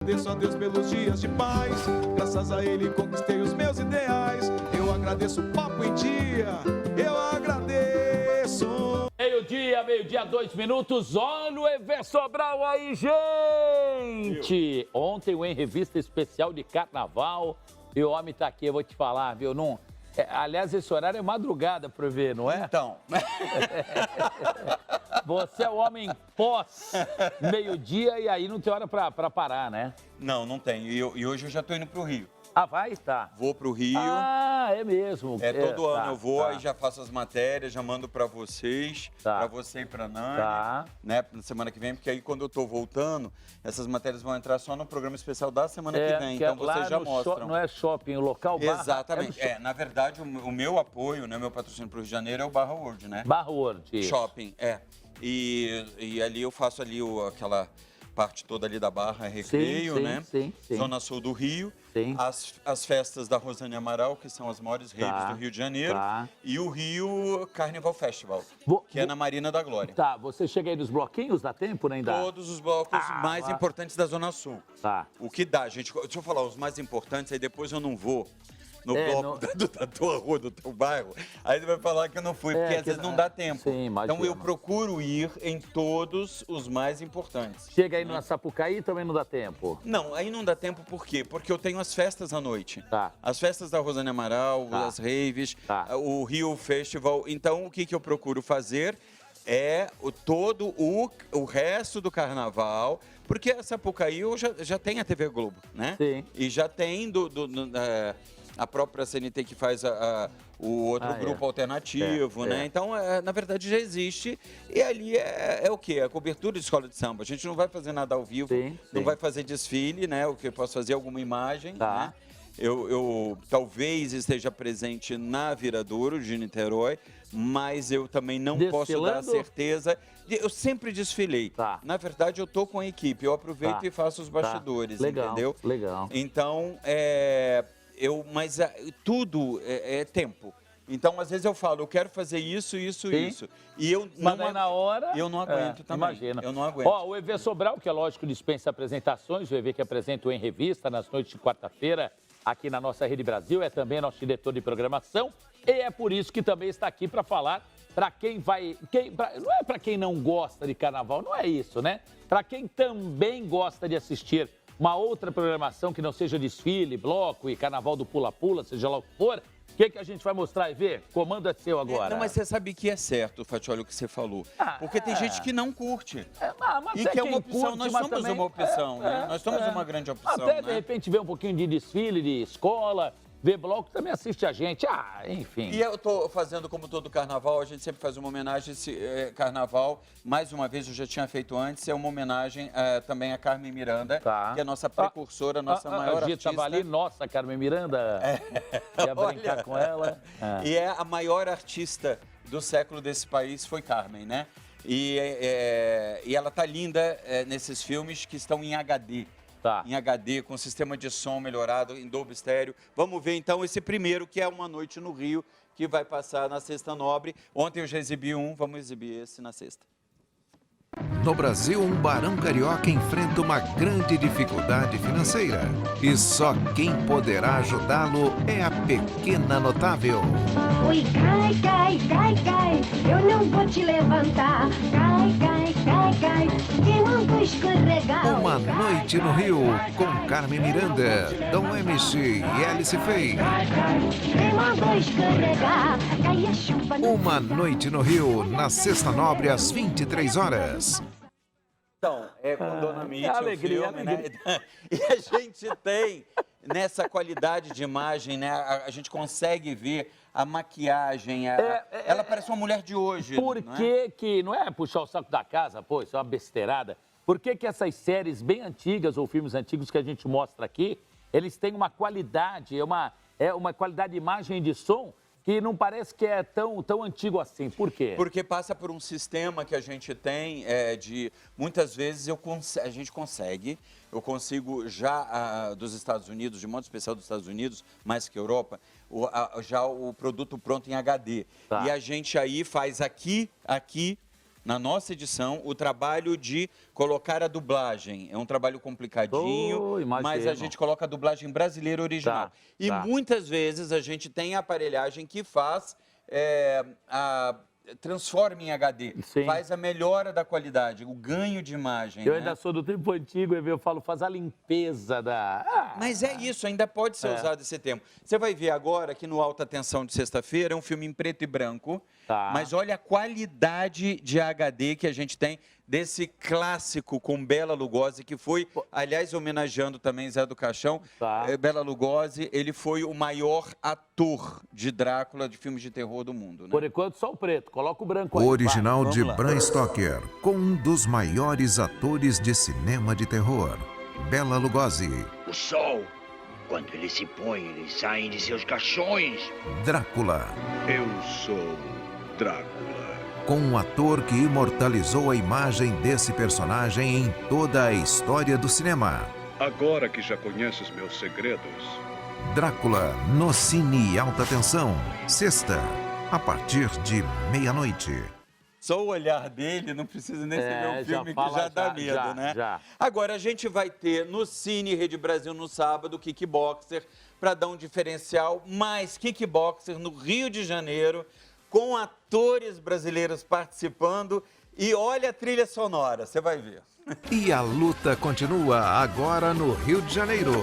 Agradeço a Deus pelos dias de paz, graças a Ele conquistei os meus ideais. Eu agradeço o Papo em Dia, eu agradeço. Meio-dia, 2 minutos. Olha o Everson Sobral aí, gente! Ontem o Em Revista Especial de Carnaval e o homem tá aqui, eu vou te falar, viu? Não... aliás, esse horário é madrugada para ver, não é? Então. Você é o homem pós meio-dia e aí não tem hora para parar, né? Não, não tem. E hoje eu já tô indo pro Rio. Ah, vai? Tá. Vou pro Rio. Ah, é mesmo. Todo ano tá, eu vou, tá. aí já faço as matérias, já mando pra vocês, pra você e pra Nani, Tá. né, na semana que vem, porque aí quando eu tô voltando, essas matérias vão entrar só no programa especial da semana que vem, então vocês já mostram. Não é shopping, o local Barra? Exatamente. Na verdade, o meu apoio, né, meu patrocínio pro Rio de Janeiro é o Barra World, né? Barra World, isso. Shopping, E ali eu faço ali aquela parte toda ali da Barra, Recreio, sim, né? Sim. Zona Sul do Rio. Sim. As festas da Rosane Amaral, que são as maiores raves do Rio de Janeiro. E o Rio Carnival Festival, que é na Marina da Glória. Tá, você chega aí nos bloquinhos, dá tempo, nem dá? Todos os blocos mais importantes da Zona Sul. Tá. O que dá, gente, deixa eu falar, os mais importantes, aí depois eu não vou no bloco da tua rua, do teu bairro, aí você vai falar que eu não fui, porque às vezes não dá tempo. Sim, imagina. Então eu procuro ir em todos os mais importantes. Chega aí na Sapucaí também não dá tempo? Não, aí não dá tempo por quê? Porque eu tenho as festas à noite. Tá. As festas da Rosane Amaral, as raves, o Rio Festival. Então o que eu procuro fazer é todo o resto do carnaval, porque a Sapucaí já tem a TV Globo, né? Sim. E já tem a própria CNT que faz o outro grupo alternativo, né? Então, na verdade, já existe. E ali é o quê? A cobertura de escola de samba. A gente não vai fazer nada ao vivo, não vai fazer desfile, né? O que eu posso fazer é alguma imagem, né? Eu talvez esteja presente na Viradouro de Niterói, mas eu também não posso dar certeza. Eu sempre desfilei. Na verdade, eu tô com a equipe. Eu aproveito e faço os bastidores, entendeu? Legal. Então, mas tudo é tempo. Então, às vezes eu falo, eu quero fazer isso. E eu mas aí na hora... Eu não aguento também. Imagina. Eu não aguento. Ó, o EV Sobral, que é lógico, dispensa apresentações, o EV que apresenta o Em Revista nas noites de quarta-feira, aqui na nossa Rede Brasil, é também nosso diretor de programação, e é por isso que também está aqui para falar para quem vai... não é para quem não gosta de carnaval, não é isso, né? Para quem também gosta de assistir uma outra programação que não seja desfile, bloco e carnaval do pula-pula, seja lá o que for, o que a gente vai mostrar e ver? Comando é seu agora. Não, mas você sabe que é certo, Fatioli, o que você falou. Porque tem gente que não curte. Mas e que é uma opção, nós somos também, uma opção, né? Nós somos uma grande opção, até, de repente, ver um pouquinho de desfile, de escola, ver bloco, também assiste a gente. Enfim. E eu tô fazendo, como todo carnaval, a gente sempre faz uma homenagem. Esse carnaval, mais uma vez, eu já tinha feito antes, é uma homenagem também a Carmen Miranda, que é a nossa precursora, nossa maior artista. A gente estava ali, nossa, Carmen Miranda, ia brincar com ela. E é a maior artista do século desse país, foi Carmen, né? E ela tá linda nesses filmes que estão em HD. Em HD, com sistema de som melhorado, em Dolby Stereo. Vamos ver então esse primeiro, que é Uma Noite no Rio, que vai passar na Sexta Nobre. Ontem eu já exibi vamos exibir esse na sexta. No Brasil, um barão carioca enfrenta uma grande dificuldade financeira. E só quem poderá ajudá-lo é a pequena notável. Oi, cai, eu não vou te levantar. Cai, queimando escorregar. Uma Noite no Rio, com Carmen Miranda, Dom MC e Alice Faye. Queimando escorregar, cai a chuva. Uma Noite no Rio, na Sexta Nobre, às 23 horas. Então, com Dona Mitty, alegria, o filme, né? E a gente tem, nessa qualidade de imagem, né? A gente consegue ver a maquiagem, ela parece uma mulher de hoje. Por que não é puxar o saco da casa, pô, isso é uma besteirada. Por que essas séries bem antigas ou filmes antigos que a gente mostra aqui, eles têm uma qualidade, uma qualidade de imagem e de som que não parece que é tão antigo assim. Por quê? Porque passa por um sistema que a gente tem muitas vezes a gente consegue, eu consigo já dos Estados Unidos, de modo especial dos Estados Unidos, mais que Europa, já o produto pronto em HD. E a gente aí faz aqui na nossa edição, o trabalho de colocar a dublagem. É um trabalho complicadinho, mas a gente coloca a dublagem brasileira original. E muitas vezes a gente tem a aparelhagem que faz transforma em HD, faz a melhora da qualidade, o ganho de imagem. Eu ainda sou do tempo antigo, eu falo, faz a limpeza da... Mas é isso, ainda pode ser usado esse termo. Você vai ver agora que no Alta Tensão de sexta-feira é um filme em preto e branco, mas olha a qualidade de HD que a gente tem desse clássico com Bela Lugosi, que foi, aliás, homenageando também Zé do Caixão. Bela Lugosi, ele foi o maior ator de Drácula de filmes de terror do mundo. Né? Por enquanto, só o preto. Coloca o branco aí. O original de Bram Stoker, com um dos maiores atores de cinema de terror, Bela Lugosi. O sol, quando ele se põe, eles saem de seus caixões. Drácula. Eu sou Drácula. Com um ator que imortalizou a imagem desse personagem em toda a história do cinema. Agora que já conheces meus segredos. Drácula, no Cine Alta Tensão, sexta, a partir de meia-noite. Só o olhar dele, não precisa nem ser um filme que já dá medo, né? Agora, a gente vai ter no Cine Rede Brasil no sábado, Kickboxer, para dar um diferencial, mais Kickboxer no Rio de Janeiro, com atores brasileiros participando. E olha a trilha sonora, você vai ver. E a luta continua agora no Rio de Janeiro.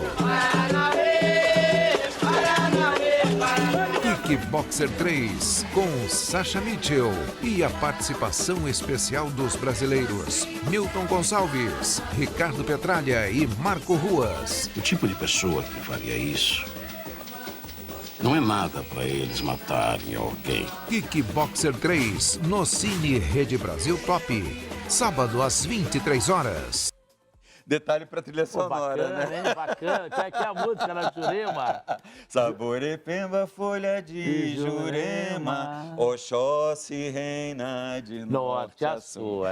Kickboxer 3, com Sasha Mitchell e a participação especial dos brasileiros Milton Gonçalves, Ricardo Petralha e Marco Ruas. O tipo de pessoa que faria isso não é nada para eles matarem alguém. Kickboxer 3, no Cine Rede Brasil Top, sábado às 23 horas. Detalhe para trilha sonora, bacana, né? Hein? Bacana. Qual é que é a música na Jurema? Saborepemba, folha de Jurema, Oxóssi reina de norte a sul.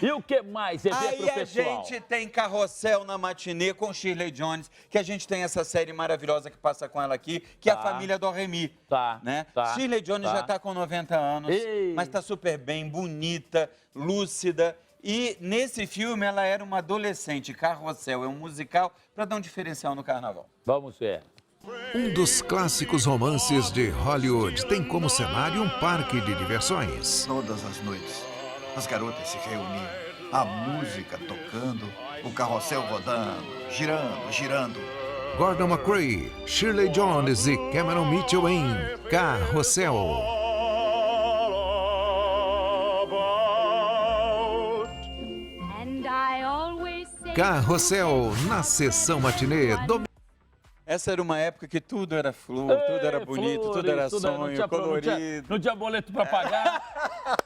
E o que mais? Aí a gente tem Carrossel na matinê com Shirley Jones, que a gente tem essa série maravilhosa que passa com ela aqui, que é a família do Remy. Né? Shirley Jones já está com 90 anos, mas está super bem, bonita, lúcida. E nesse filme ela era uma adolescente. Carrossel é um musical para dar um diferencial no carnaval. Vamos ver. Um dos clássicos romances de Hollywood tem como cenário um parque de diversões. Todas as noites, as garotas se reuniam, a música tocando, o carrossel rodando, girando, girando. Gordon McRae, Shirley Jones e Cameron Mitchell em Carrossel. Carrossel, na sessão matinê. Essa era uma época que tudo era flor, tudo era bonito, tudo era sonho, colorido. Não tinha boleto para pagar.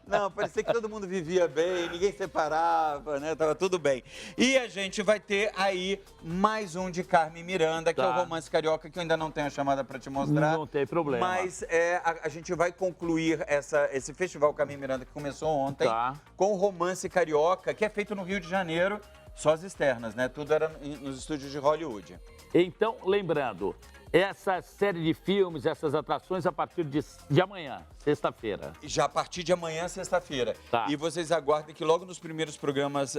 Não, parecia que todo mundo vivia bem, ninguém separava, né? Tava tudo bem. E a gente vai ter aí mais um de Carmen Miranda, que é o Romance Carioca, que eu ainda não tenho a chamada para te mostrar. Não tem problema. Mas a gente vai concluir esse Festival Carmen Miranda, que começou ontem, com o Romance Carioca, que é feito no Rio de Janeiro, só as externas, né? Tudo era nos estúdios de Hollywood. Então, lembrando, essa série de filmes, essas atrações a partir de amanhã, sexta-feira. Já a partir de amanhã, sexta-feira. E vocês aguardem que logo nos primeiros programas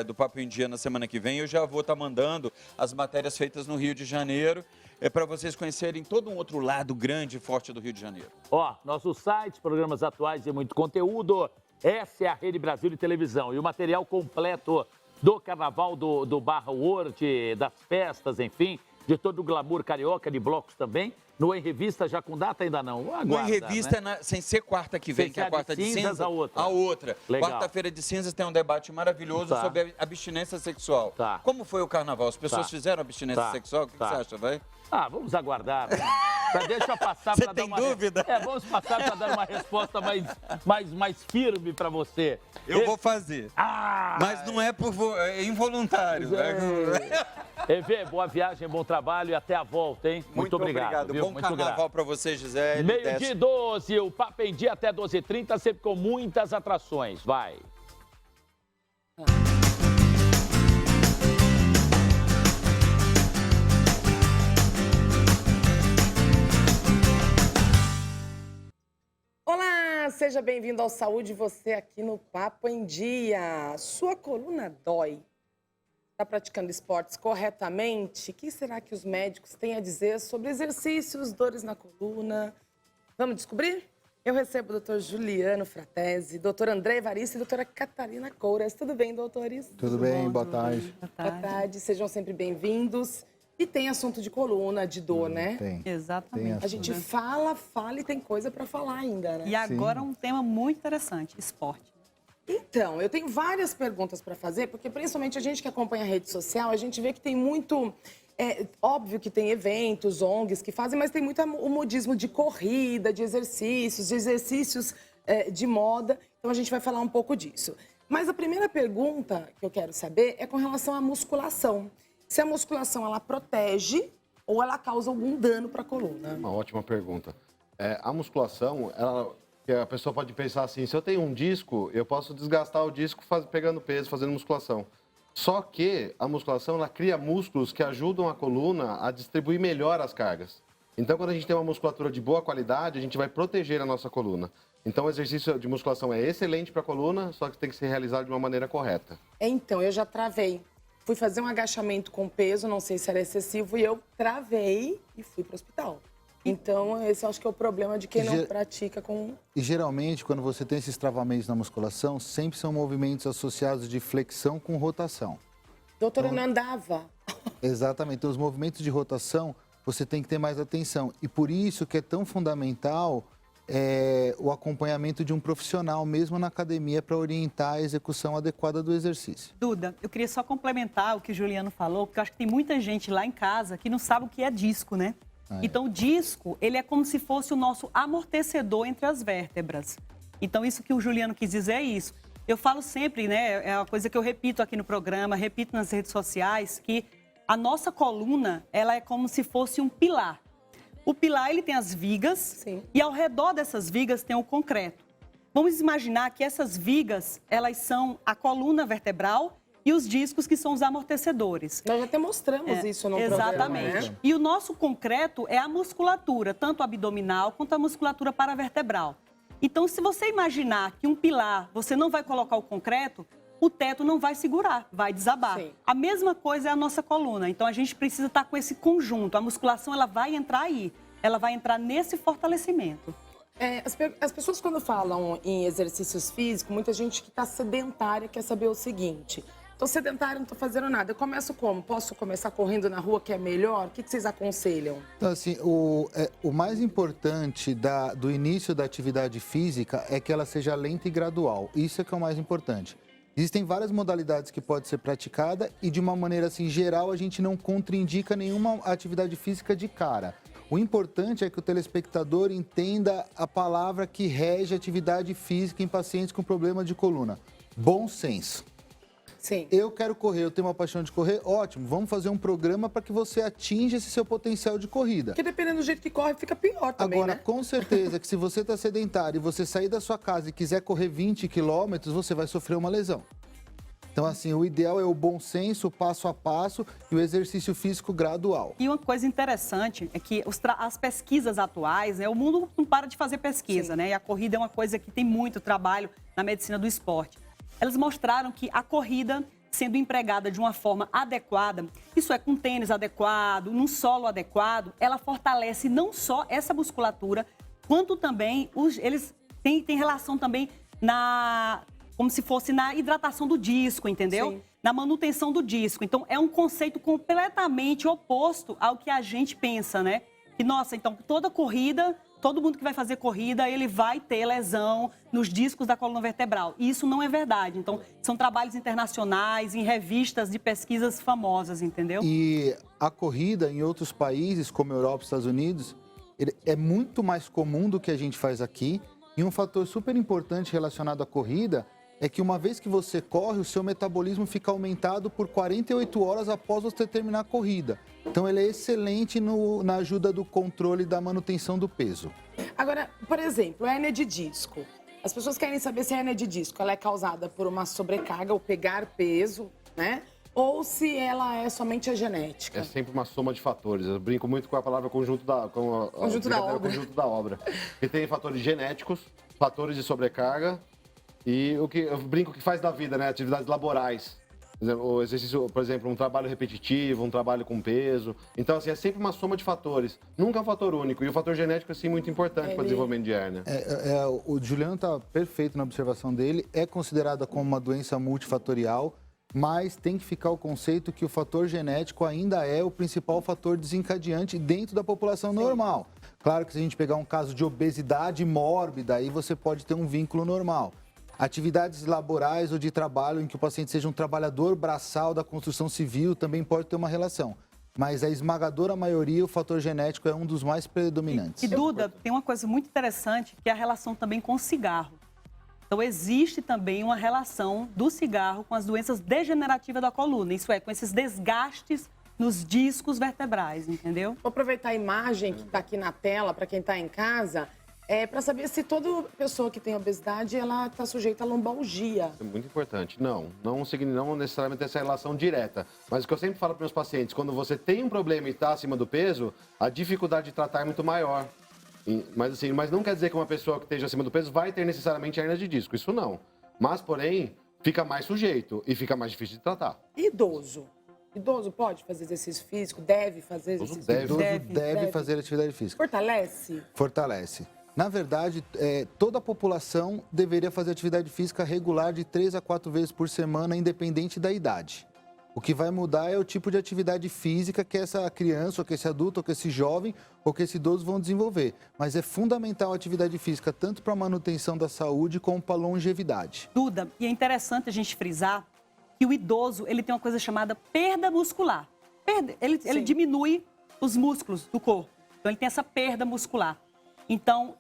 do Papo em Dia, na semana que vem, eu já vou estar mandando as matérias feitas no Rio de Janeiro, para vocês conhecerem todo um outro lado grande e forte do Rio de Janeiro. Nosso site, programas atuais e muito conteúdo. Essa é a Rede Brasil de Televisão. E o material completo do Carnaval, do Barra World, das festas, enfim, de todo o glamour carioca, de blocos também. No Em Revista, já com data ainda não. Aguarda, no Em Revista, né? Sem ser quarta que vem, que é a quarta de cinzas, a outra. A outra. Legal. Quarta-feira de cinzas tem um debate maravilhoso sobre a abstinência sexual. Como foi o Carnaval? As pessoas fizeram abstinência sexual? O que você acha, vai? Vamos aguardar. Deixa eu passar para dar uma... Você tem dúvida? Vamos passar para dar uma resposta mais firme para você. Eu vou fazer. Mas não é é involuntário. EV, boa viagem, bom trabalho e até a volta, hein? Muito obrigado. Bom carnaval para você, Gisele. 12h12, o Papo em Dia até 12h30, sempre com muitas atrações. Vai. Olá, seja bem-vindo ao Saúde Você aqui no Papo em Dia. Sua coluna dói? Está praticando esportes corretamente? O que será que os médicos têm a dizer sobre exercícios, dores na coluna? Vamos descobrir? Eu recebo o Dr. Juliano Fratesi, Dr. André Evaristo e doutora Catarina Couras. Tudo bem, doutores? Tudo bem, boa tarde. Boa tarde, sejam sempre bem-vindos. E tem assunto de coluna, de dor, né? Tem. Exatamente. A gente fala e tem coisa para falar ainda, né? E agora um tema muito interessante, esporte. Então, eu tenho várias perguntas para fazer, porque principalmente a gente que acompanha a rede social, a gente vê que tem muito... óbvio que tem eventos, ONGs que fazem, mas tem muito o modismo de corrida, de exercícios de moda. Então, a gente vai falar um pouco disso. Mas a primeira pergunta que eu quero saber é com relação à musculação. Se a musculação, ela protege ou ela causa algum dano para a coluna? Uma ótima pergunta. A musculação, a pessoa pode pensar assim, se eu tenho um disco, eu posso desgastar o disco pegando peso, fazendo musculação. Só que a musculação, ela cria músculos que ajudam a coluna a distribuir melhor as cargas. Então, quando a gente tem uma musculatura de boa qualidade, a gente vai proteger a nossa coluna. Então, o exercício de musculação é excelente para a coluna, só que tem que ser realizado de uma maneira correta. Então, eu já travei. Fui fazer um agachamento com peso, não sei se era excessivo, e eu travei e fui para o hospital. Então, esse eu acho que é o problema de quem não pratica com... E geralmente, quando você tem esses travamentos na musculação, sempre são movimentos associados de flexão com rotação. Doutora, não andava. Exatamente. Então, os movimentos de rotação, você tem que ter mais atenção. E por isso que é tão fundamental o acompanhamento de um profissional, mesmo na academia, para orientar a execução adequada do exercício. Duda, eu queria só complementar o que o Juliano falou, porque eu acho que tem muita gente lá em casa que não sabe o que é disco, né? Então, o disco, ele é como se fosse o nosso amortecedor entre as vértebras. Então, isso que o Juliano quis dizer é isso. Eu falo sempre, né, é uma coisa que eu repito aqui no programa, repito nas redes sociais, que a nossa coluna, ela é como se fosse um pilar. O pilar, ele tem as vigas. Sim. E ao redor dessas vigas tem o concreto. Vamos imaginar que essas vigas, elas são a coluna vertebral e os discos que são os amortecedores. Nós já até mostramos isso no programa. Exatamente. E o nosso concreto é a musculatura, tanto abdominal quanto a musculatura paravertebral. Então, se você imaginar que um pilar, você não vai colocar o concreto, o teto não vai segurar, vai desabar. Sim. A mesma coisa é a nossa coluna. Então, a gente precisa estar com esse conjunto. A musculação, ela vai entrar aí. Ela vai entrar nesse fortalecimento. As pessoas, quando falam em exercícios físicos, muita gente que está sedentária quer saber o seguinte... Estou sedentária, não estou fazendo nada. Eu começo como? Posso começar correndo na rua, que é melhor? O que vocês aconselham? Então, assim, o mais importante do início da atividade física é que ela seja lenta e gradual. Isso é que é o mais importante. Existem várias modalidades que pode ser praticada e, de uma maneira assim, geral, a gente não contraindica nenhuma atividade física de cara. O importante é que o telespectador entenda a palavra que rege a atividade física em pacientes com problema de coluna. Bom senso. Sim. Eu quero correr, eu tenho uma paixão de correr, ótimo, vamos fazer um programa para que você atinja esse seu potencial de corrida. Porque dependendo do jeito que corre, fica pior também, Agora, né? com certeza que se você está sedentário e você sair da sua casa e quiser correr 20 quilômetros, você vai sofrer uma lesão. Então, assim, o ideal é o bom senso, o passo a passo e o exercício físico gradual. E uma coisa interessante é que as pesquisas atuais, né, o mundo não para de fazer pesquisa, né? E a corrida é uma coisa que tem muito trabalho na medicina do esporte. Elas mostraram que a corrida, sendo empregada de uma forma adequada, isso é, com tênis adequado, num solo adequado, ela fortalece não só essa musculatura, quanto também eles têm relação também como se fosse na hidratação do disco, entendeu? Sim. Na manutenção do disco. Então, é um conceito completamente oposto ao que a gente pensa, né? Que, nossa, então, toda corrida... Todo mundo que vai fazer corrida, ele vai ter lesão nos discos da coluna vertebral. E isso não é verdade. Então, são trabalhos internacionais, em revistas de pesquisas famosas, entendeu? E a corrida em outros países, como Europa e Estados Unidos, é muito mais comum do que a gente faz aqui. E um fator super importante relacionado à corrida é que uma vez que você corre, o seu metabolismo fica aumentado por 48 horas após você terminar a corrida. Então, ele é excelente na ajuda do controle da manutenção do peso. Agora, por exemplo, a hérnia de disco. As pessoas querem saber se a hérnia de disco ela é causada por uma sobrecarga ou pegar peso, né? Ou se ela é somente a genética. É sempre uma soma de fatores. Eu brinco muito com a palavra conjunto da obra. Conjunto da obra. E tem fatores genéticos, fatores de sobrecarga e o que eu brinco que faz da vida, né? Atividades laborais. O exercício, por exemplo, um trabalho repetitivo, um trabalho com peso. Então, assim, é sempre uma soma de fatores. Nunca é um fator único. E o fator genético, assim, muito importante para o desenvolvimento de hérnia. O Juliano está perfeito na observação dele. É considerada como uma doença multifatorial, mas tem que ficar o conceito que o fator genético ainda é o principal fator desencadeante dentro da população normal. Claro que se a gente pegar um caso de obesidade mórbida, aí você pode ter um vínculo normal. Atividades laborais ou de trabalho em que o paciente seja um trabalhador braçal da construção civil também pode ter uma relação. Mas a esmagadora maioria, o fator genético é um dos mais predominantes. E Duda, tem uma coisa muito interessante que é a relação também com o cigarro. Então, existe também uma relação do cigarro com as doenças degenerativas da coluna, isso é, com esses desgastes nos discos vertebrais, entendeu? Vou aproveitar a imagem que está aqui na tela para quem está em casa, para saber se toda pessoa que tem obesidade, ela está sujeita a lombalgia. É muito importante. Não necessariamente essa relação direta. Mas o que eu sempre falo para meus pacientes, quando você tem um problema e está acima do peso, a dificuldade de tratar é muito maior. Mas não quer dizer que uma pessoa que esteja acima do peso vai ter necessariamente hérnia de disco. Isso não. Mas, porém, fica mais sujeito e fica mais difícil de tratar. Idoso. Idoso pode fazer exercício físico? Deve fazer exercício físico? Deve fazer atividade física. Fortalece? Fortalece. Na verdade, toda a população deveria fazer atividade física regular de 3 a 4 vezes por semana, independente da idade. O que vai mudar é o tipo de atividade física que essa criança, ou que esse adulto, ou que esse jovem, ou que esse idoso vão desenvolver. Mas é fundamental a atividade física, tanto para a manutenção da saúde, como para a longevidade. Duda, e é interessante a gente frisar que o idoso, ele tem uma coisa chamada perda muscular. Ele diminui os músculos do corpo. Então, ele tem essa perda muscular. Então,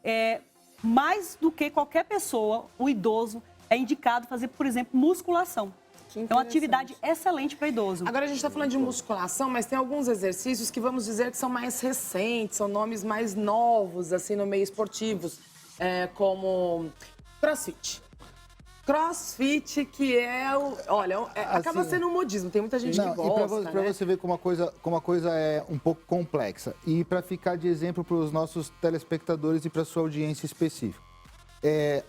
mais do que qualquer pessoa, o idoso é indicado fazer, por exemplo, musculação. É uma atividade excelente para idoso. Agora a gente está falando de musculação, mas tem alguns exercícios que vamos dizer que são mais recentes, são nomes mais novos, assim, no meio esportivo, como CrossFit. CrossFit, que acaba sendo um modismo, tem muita gente que gosta, Para você ver como a coisa é um pouco complexa. E para ficar de exemplo para os nossos telespectadores e para a sua audiência específica.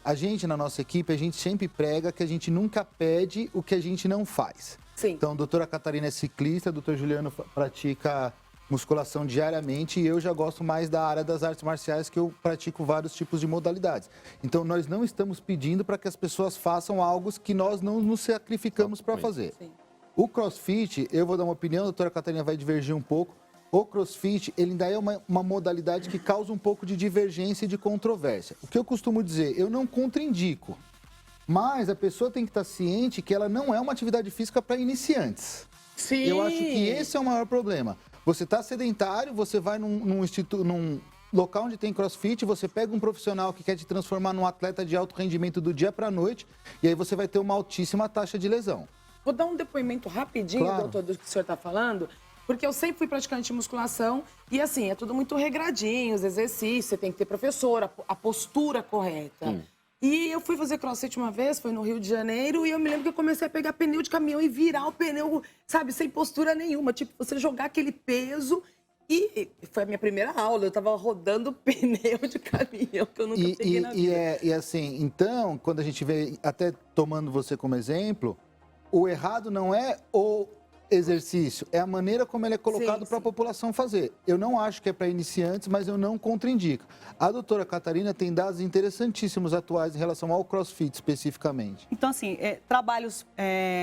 A gente, na nossa equipe, a gente sempre prega que a gente nunca pede o que a gente não faz. Sim. Então, a doutora Catarina é ciclista, o doutor Juliano pratica musculação diariamente e eu já gosto mais da área das artes marciais, que eu pratico vários tipos de modalidades. Então, nós não estamos pedindo para que as pessoas façam algo que nós não nos sacrificamos para fazer. Sim. O CrossFit, eu vou dar uma opinião, a doutora Catarina vai divergir um pouco. O CrossFit, ele ainda é uma modalidade que causa um pouco de divergência e de controvérsia. O que eu costumo dizer, eu não contraindico, mas a pessoa tem que estar ciente que ela não é uma atividade física para iniciantes. Sim. Eu acho que esse é o maior problema. Você está sedentário, você vai num local onde tem CrossFit, você pega um profissional que quer te transformar num atleta de alto rendimento do dia para a noite, e aí você vai ter uma altíssima taxa de lesão. Vou dar um depoimento rapidinho, doutor, do que o senhor está falando. Porque eu sempre fui praticante de musculação e, assim, é tudo muito regradinho, os exercícios, você tem que ter professor, a postura correta. E eu fui fazer crossfit uma vez, foi no Rio de Janeiro, e eu me lembro que eu comecei a pegar pneu de caminhão e virar o pneu, sabe, sem postura nenhuma. Tipo, você jogar aquele peso e foi a minha primeira aula, eu tava rodando pneu de caminhão, que eu nunca peguei na vida. E assim, então, quando a gente vê, até tomando você como exemplo, o errado não é o exercício, é a maneira como ele é colocado para a população fazer. Eu não acho que é para iniciantes, mas eu não contraindico. A doutora Catarina tem dados interessantíssimos atuais em relação ao CrossFit especificamente. Então, assim, trabalhos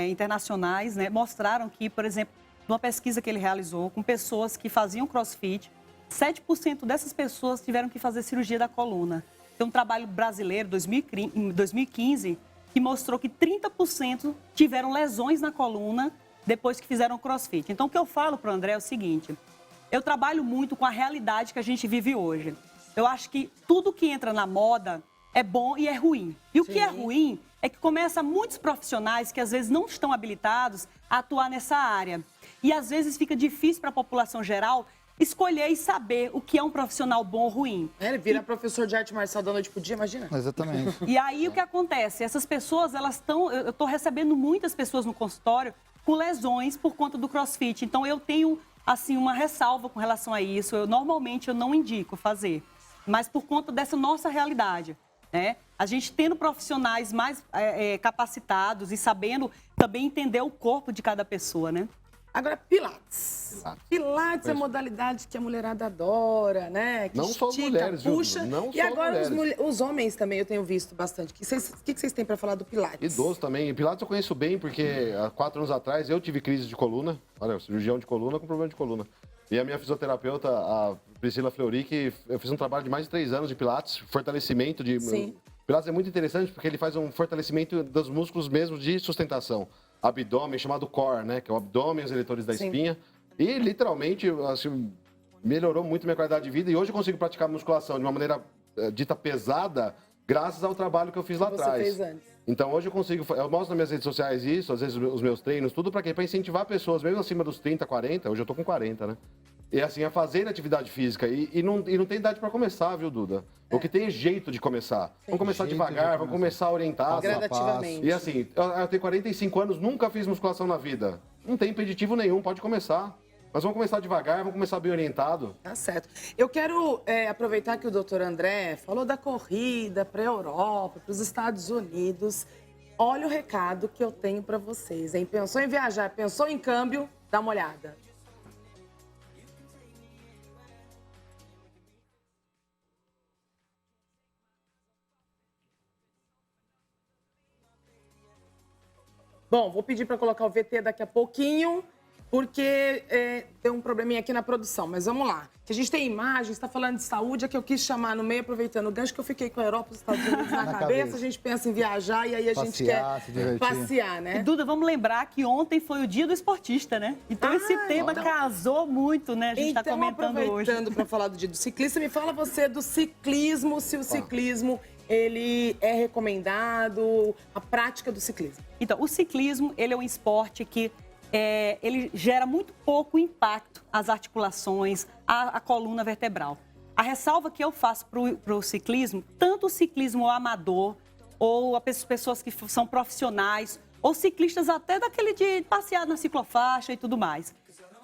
internacionais, né, mostraram que, por exemplo, numa pesquisa que ele realizou com pessoas que faziam CrossFit, 7% dessas pessoas tiveram que fazer cirurgia da coluna. Tem um trabalho brasileiro, 2015, que mostrou que 30% tiveram lesões na coluna depois que fizeram CrossFit. Então, o que eu falo para o André é o seguinte, eu trabalho muito com a realidade que a gente vive hoje. Eu acho que tudo que entra na moda é bom e é ruim. E o que é ruim é que começa muitos profissionais que às vezes não estão habilitados a atuar nessa área. E às vezes fica difícil para a população geral escolher e saber o que é um profissional bom ou ruim. Ele vira professor de arte marcial da noite pro dia, imagina? Exatamente. E aí o que acontece? Essas pessoas, elas estão... Eu estou recebendo muitas pessoas no consultório com lesões por conta do CrossFit. Então, eu tenho, assim, uma ressalva com relação a isso. Normalmente, eu não indico fazer. Mas por conta dessa nossa realidade. né? A gente tendo profissionais mais capacitados e sabendo também entender o corpo de cada pessoa, né? Agora, Pilates. Pilates é a modalidade que a mulherada adora, né? Que não só as estica, mulheres, viu? puxa. Não E só agora mulheres. os homens também eu tenho visto bastante. O que vocês têm para falar do Pilates? Idoso também. Pilates eu conheço bem, porque há 4 anos atrás eu tive crise de coluna. Olha, cirurgião de coluna com problema de coluna. E a minha fisioterapeuta, a Priscila Fleury, eu fiz um trabalho de mais de 3 anos de Pilates, fortalecimento de... Sim. Pilates é muito interessante porque ele faz um fortalecimento dos músculos mesmo de sustentação. Abdômen, chamado core, né? Que é o abdômen, os eletores da espinha. E, literalmente, assim, melhorou muito minha qualidade de vida. E hoje eu consigo praticar musculação de uma maneira dita pesada, graças ao trabalho que eu fiz lá atrás. Fez antes. Então, hoje eu consigo... Eu mostro nas minhas redes sociais isso, às vezes os meus treinos, tudo para quê? Para incentivar pessoas, mesmo acima dos 30, 40. Hoje eu tô com 40, né? E assim, a fazer atividade física. E não tem idade para começar, viu, Duda? O que tem é jeito de começar. Vamos começar devagar, vamos começar orientado. Gradativamente. E assim, eu tenho 45 anos, nunca fiz musculação na vida. Não tem impeditivo nenhum, pode começar. Mas vamos começar devagar, vamos começar bem orientado. Tá certo. Eu quero aproveitar que o doutor André falou da corrida para a Europa, para os Estados Unidos. Olha o recado que eu tenho para vocês, hein? Pensou em viajar, pensou em câmbio? Dá uma olhada. Bom, vou pedir para colocar o VT daqui a pouquinho, porque tem um probleminha aqui na produção, mas vamos lá. Que a gente tem imagens, está falando de saúde, é que eu quis chamar no meio, aproveitando o gancho que eu fiquei com a Europa e os Estados Unidos na cabeça, a gente pensa em viajar e aí a gente quer passear, né? E, Duda, vamos lembrar que ontem foi o dia do esportista, né? Então esse tema casou muito, né? A gente está comentando hoje. Aproveitando para falar do dia do ciclista, me fala você do ciclismo, se o ciclismo... ele é recomendado, a prática do ciclismo? Então, o ciclismo, ele é um esporte que ele gera muito pouco impacto às articulações, à coluna vertebral. A ressalva que eu faço para o ciclismo, tanto o ciclismo amador, ou as pessoas que são profissionais, ou ciclistas até daquele de passear na ciclofaixa e tudo mais,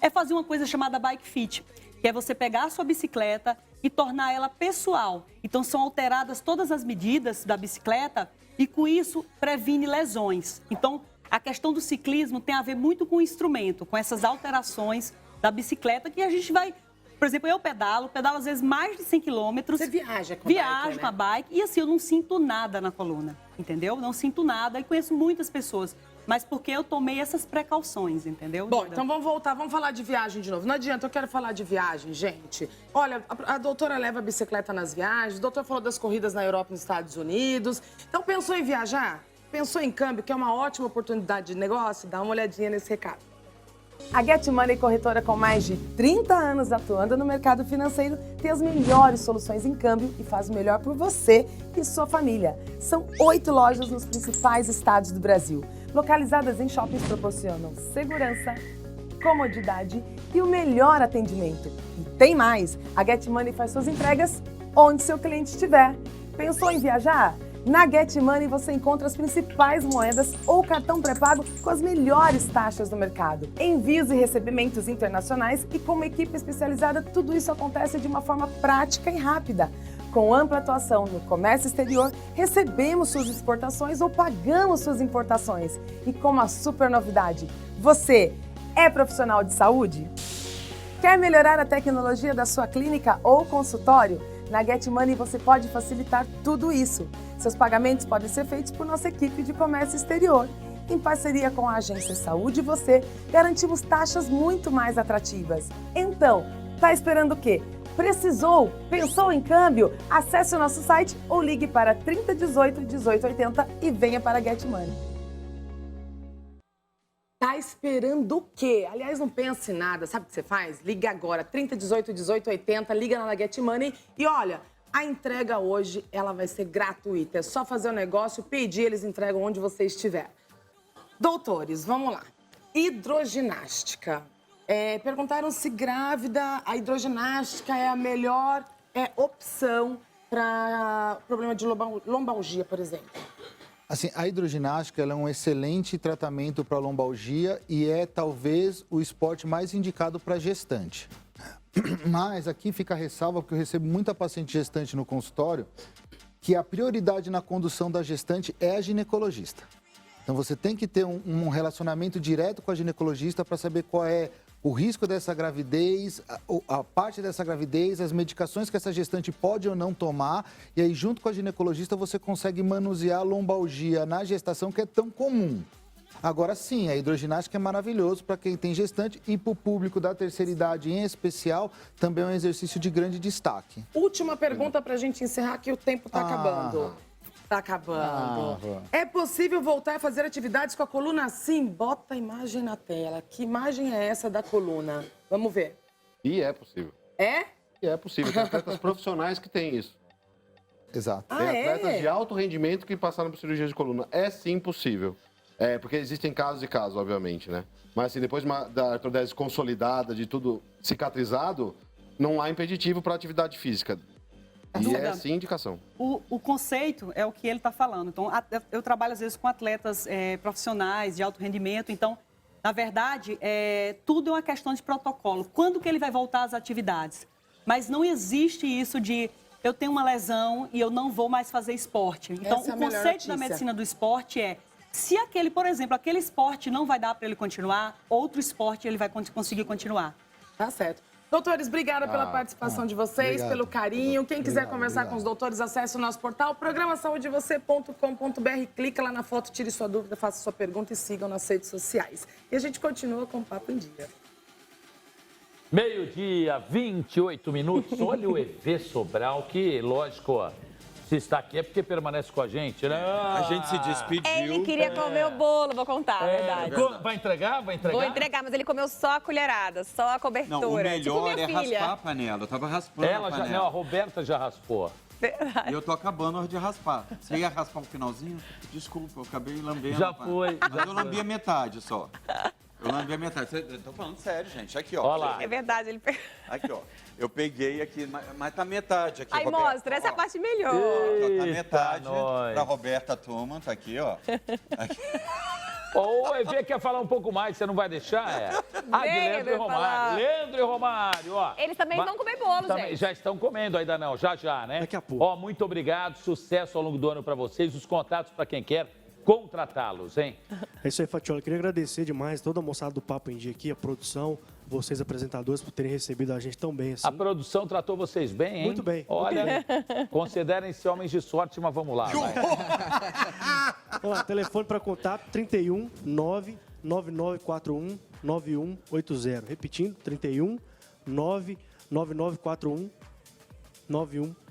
é fazer uma coisa chamada bike fit, que é você pegar a sua bicicleta e tornar ela pessoal. Então, são alteradas todas as medidas da bicicleta e, com isso, previne lesões. Então, a questão do ciclismo tem a ver muito com o instrumento, com essas alterações da bicicleta que a gente vai... Por exemplo, eu pedalo às vezes mais de 100 quilômetros. Você viaja com a bike, Viajo com a bike e, assim, eu não sinto nada na coluna, entendeu? Não sinto nada e conheço muitas pessoas. Mas porque eu tomei essas precauções, entendeu? Bom, então vamos voltar, vamos falar de viagem de novo. Não adianta, eu quero falar de viagem, gente. Olha, a doutora leva a bicicleta nas viagens, o doutor falou das corridas na Europa e nos Estados Unidos. Então, pensou em viajar? Pensou em câmbio, que é uma ótima oportunidade de negócio? Dá uma olhadinha nesse recado. A Get Money, corretora com mais de 30 anos atuando no mercado financeiro, tem as melhores soluções em câmbio e faz o melhor por você e sua família. São 8 lojas nos principais estados do Brasil. Localizadas em shoppings, proporcionam segurança, comodidade e o melhor atendimento. E tem mais! A Get Money faz suas entregas onde seu cliente estiver. Pensou em viajar? Na Get Money você encontra as principais moedas ou cartão pré-pago com as melhores taxas do mercado. Envios e recebimentos internacionais e com uma equipe especializada, tudo isso acontece de uma forma prática e rápida. Com ampla atuação no comércio exterior, recebemos suas exportações ou pagamos suas importações. E com uma super novidade, você é profissional de saúde? Quer melhorar a tecnologia da sua clínica ou consultório? Na Get Money você pode facilitar tudo isso. Seus pagamentos podem ser feitos por nossa equipe de comércio exterior. Em parceria com a Agência Saúde Você, garantimos taxas muito mais atrativas. Então, tá esperando o quê? Precisou? Pensou em câmbio? Acesse o nosso site ou ligue para 3018 1880 e venha para a Get Money. Tá esperando o quê? Aliás, não pense em nada. Sabe o que você faz? Liga agora, 3018 1880, liga lá na Get Money e olha, a entrega hoje ela vai ser gratuita. É só fazer o negócio, pedir, eles entregam onde você estiver. Doutores, vamos lá. Hidroginástica. Perguntaram se grávida, a hidroginástica é a melhor opção para problema de lombalgia, por exemplo. Assim, a hidroginástica ela é um excelente tratamento para lombalgia e é talvez o esporte mais indicado para gestante. Mas aqui fica a ressalva, porque eu recebo muita paciente gestante no consultório que a prioridade na condução da gestante é a ginecologista. Então você tem que ter um relacionamento direto com a ginecologista para saber qual é o risco dessa gravidez, a parte dessa gravidez, as medicações que essa gestante pode ou não tomar. E aí, junto com a ginecologista, você consegue manusear a lombalgia na gestação, que é tão comum. Agora sim, a hidroginástica é maravilhoso para quem tem gestante e para o público da terceira idade em especial, também é um exercício de grande destaque. Última pergunta para a gente encerrar, que o tempo está acabando. Tá acabando. É possível voltar a fazer atividades com a coluna assim? Bota a imagem na tela. Que imagem é essa da coluna? Vamos ver. E é possível. É? E é possível. Tem atletas profissionais que têm isso. Exato. Tem atletas de alto rendimento que passaram por cirurgia de coluna. É sim possível. Porque existem casos e casos, obviamente, né? Mas assim, depois da artrodese consolidada, de tudo cicatrizado, não há impeditivo para atividade física. E é sim indicação. O conceito é o que ele está falando. Então, eu trabalho às vezes com atletas profissionais de alto rendimento. Então, na verdade, tudo é uma questão de protocolo. Quando que ele vai voltar às atividades? Mas não existe isso de eu tenho uma lesão e eu não vou mais fazer esporte. Então, o conceito da medicina do esporte é se aquele, por exemplo, aquele esporte não vai dar para ele continuar, outro esporte ele vai conseguir continuar. Tá certo. Doutores, obrigada pela participação de vocês, pelo carinho. Quem quiser conversar com os doutores, acesse o nosso portal, programasaudevocê.com.br. Clica lá na foto, tire sua dúvida, faça sua pergunta e sigam nas redes sociais. E a gente continua com o Papo em Dia. 12h, 28 minutos. Olha o EV Sobral, que, lógico, se está aqui é porque permanece com a gente, né? A gente se despediu. Ele queria comer o bolo, vou contar, a verdade. Vai entregar? Vai entregar? Vou entregar, mas ele comeu só a colherada, só a cobertura. Não, o melhor tipo é filha. raspar a panela. Eu tava raspando a panela. Não, a Roberta já raspou. Verdade. E eu tô acabando a hora de raspar. Você ia raspar o finalzinho? Desculpa, eu acabei lambendo. Já foi. Mas eu lambi a metade só. Eu lambi a metade. Eu tô falando sério, gente. Aqui, ó. Olha lá. É verdade, ele pegou. Aqui, ó. Eu peguei aqui, mas tá metade aqui, Aí Roberta. mostra, essa é a parte melhor. Tá metade pra Roberta Tuman, tá aqui, ó. Aqui. O EV quer falar um pouco mais, você não vai deixar? Leandro e Romário. Leandro e Romário, ó. Eles também vão comer bolo, gente. Já estão comendo, ainda não, já, né? Daqui a pouco. Ó, muito obrigado, sucesso ao longo do ano para vocês, os contatos para quem quer contratá-los, hein? É isso aí, Fatiola. Eu queria agradecer demais toda a moçada do Papo em Dia aqui, a produção, vocês apresentadores, por terem recebido a gente tão bem assim. A produção tratou vocês bem, hein? Muito bem. Olha, considerem-se homens de sorte, mas vamos lá. Vai. Vamos lá, telefone para contato 31 99941 9180. Repetindo, 31 99941 9180.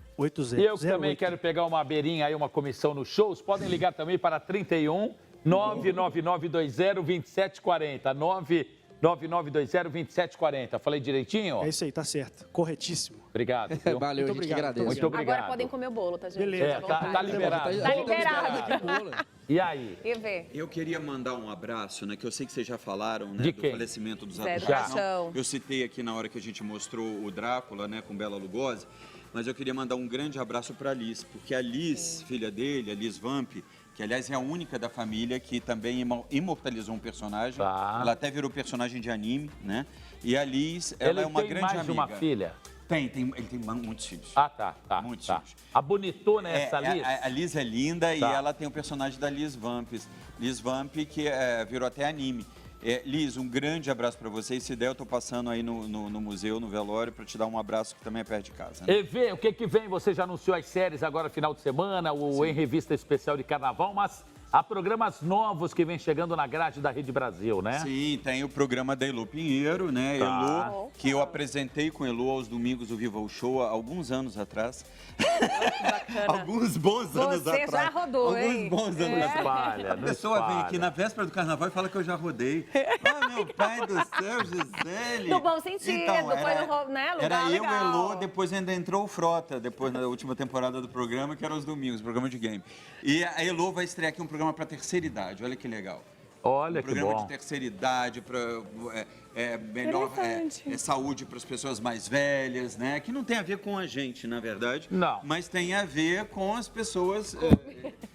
E eu que também quero pegar uma beirinha aí, uma comissão nos shows, podem ligar também para 31 999202740. 999202740. Falei direitinho? É isso aí, tá certo. Corretíssimo. Obrigado. Viu? Valeu, Muito a gente obrigado. agradece. Muito obrigado. Agora podem comer o bolo, tá, gente? Beleza. Tá liberado. Tá liberado. E aí? E ver. Eu queria mandar um abraço, né? Que eu sei que vocês já falaram, né? De do quem? falecimento dos Zé do atores. Caixão. Eu citei aqui na hora que a gente mostrou o Drácula, né? Com Bela Lugosi. Mas eu queria mandar um grande abraço para a Liz, porque a Liz, filha dele, a Liz Vamp, que aliás é a única da família que também imortalizou um personagem. Tá. Ela até virou personagem de anime, né? E a Liz, ela é uma grande amiga. Ele tem mais de uma filha? Ele tem muitos filhos. Tá. Muitos filhos. A bonitona é essa Liz? A Liz é linda e ela tem o personagem da Liz Vamp. Liz Vamp, que virou até anime. Liz, um grande abraço para você. E se der, eu tô passando aí no museu, no velório, para te dar um abraço que também é perto de casa. Né? EV, o que vem? Você já anunciou as séries agora final de semana, o Em Revista Especial de Carnaval, mas há programas novos que vêm chegando na grade da Rede Brasil, né? Sim, tem o programa da Elu Pinheiro, né? Tá. Elu, que eu apresentei com Elu aos domingos do Viva o Show há alguns anos atrás. Alguns bons anos atrás. Você já rodou, hein? Alguns bons anos atrás. Espalha, A pessoa vem aqui na véspera do carnaval e fala que eu já rodei. Ah, meu pai do céu, Gisele. No bom sentido, Então, foi no, né, lugar era eu, legal. Elu, depois ainda entrou o Frota, depois na última temporada do programa, que era os domingos, programa de game. E a Elu vai estrear aqui um programa para terceira idade, olha que legal. Olha que bom. Programa de terceira idade, para melhor saúde para as pessoas mais velhas, né? Que não tem a ver com a gente, na verdade. Não. Mas tem a ver com as pessoas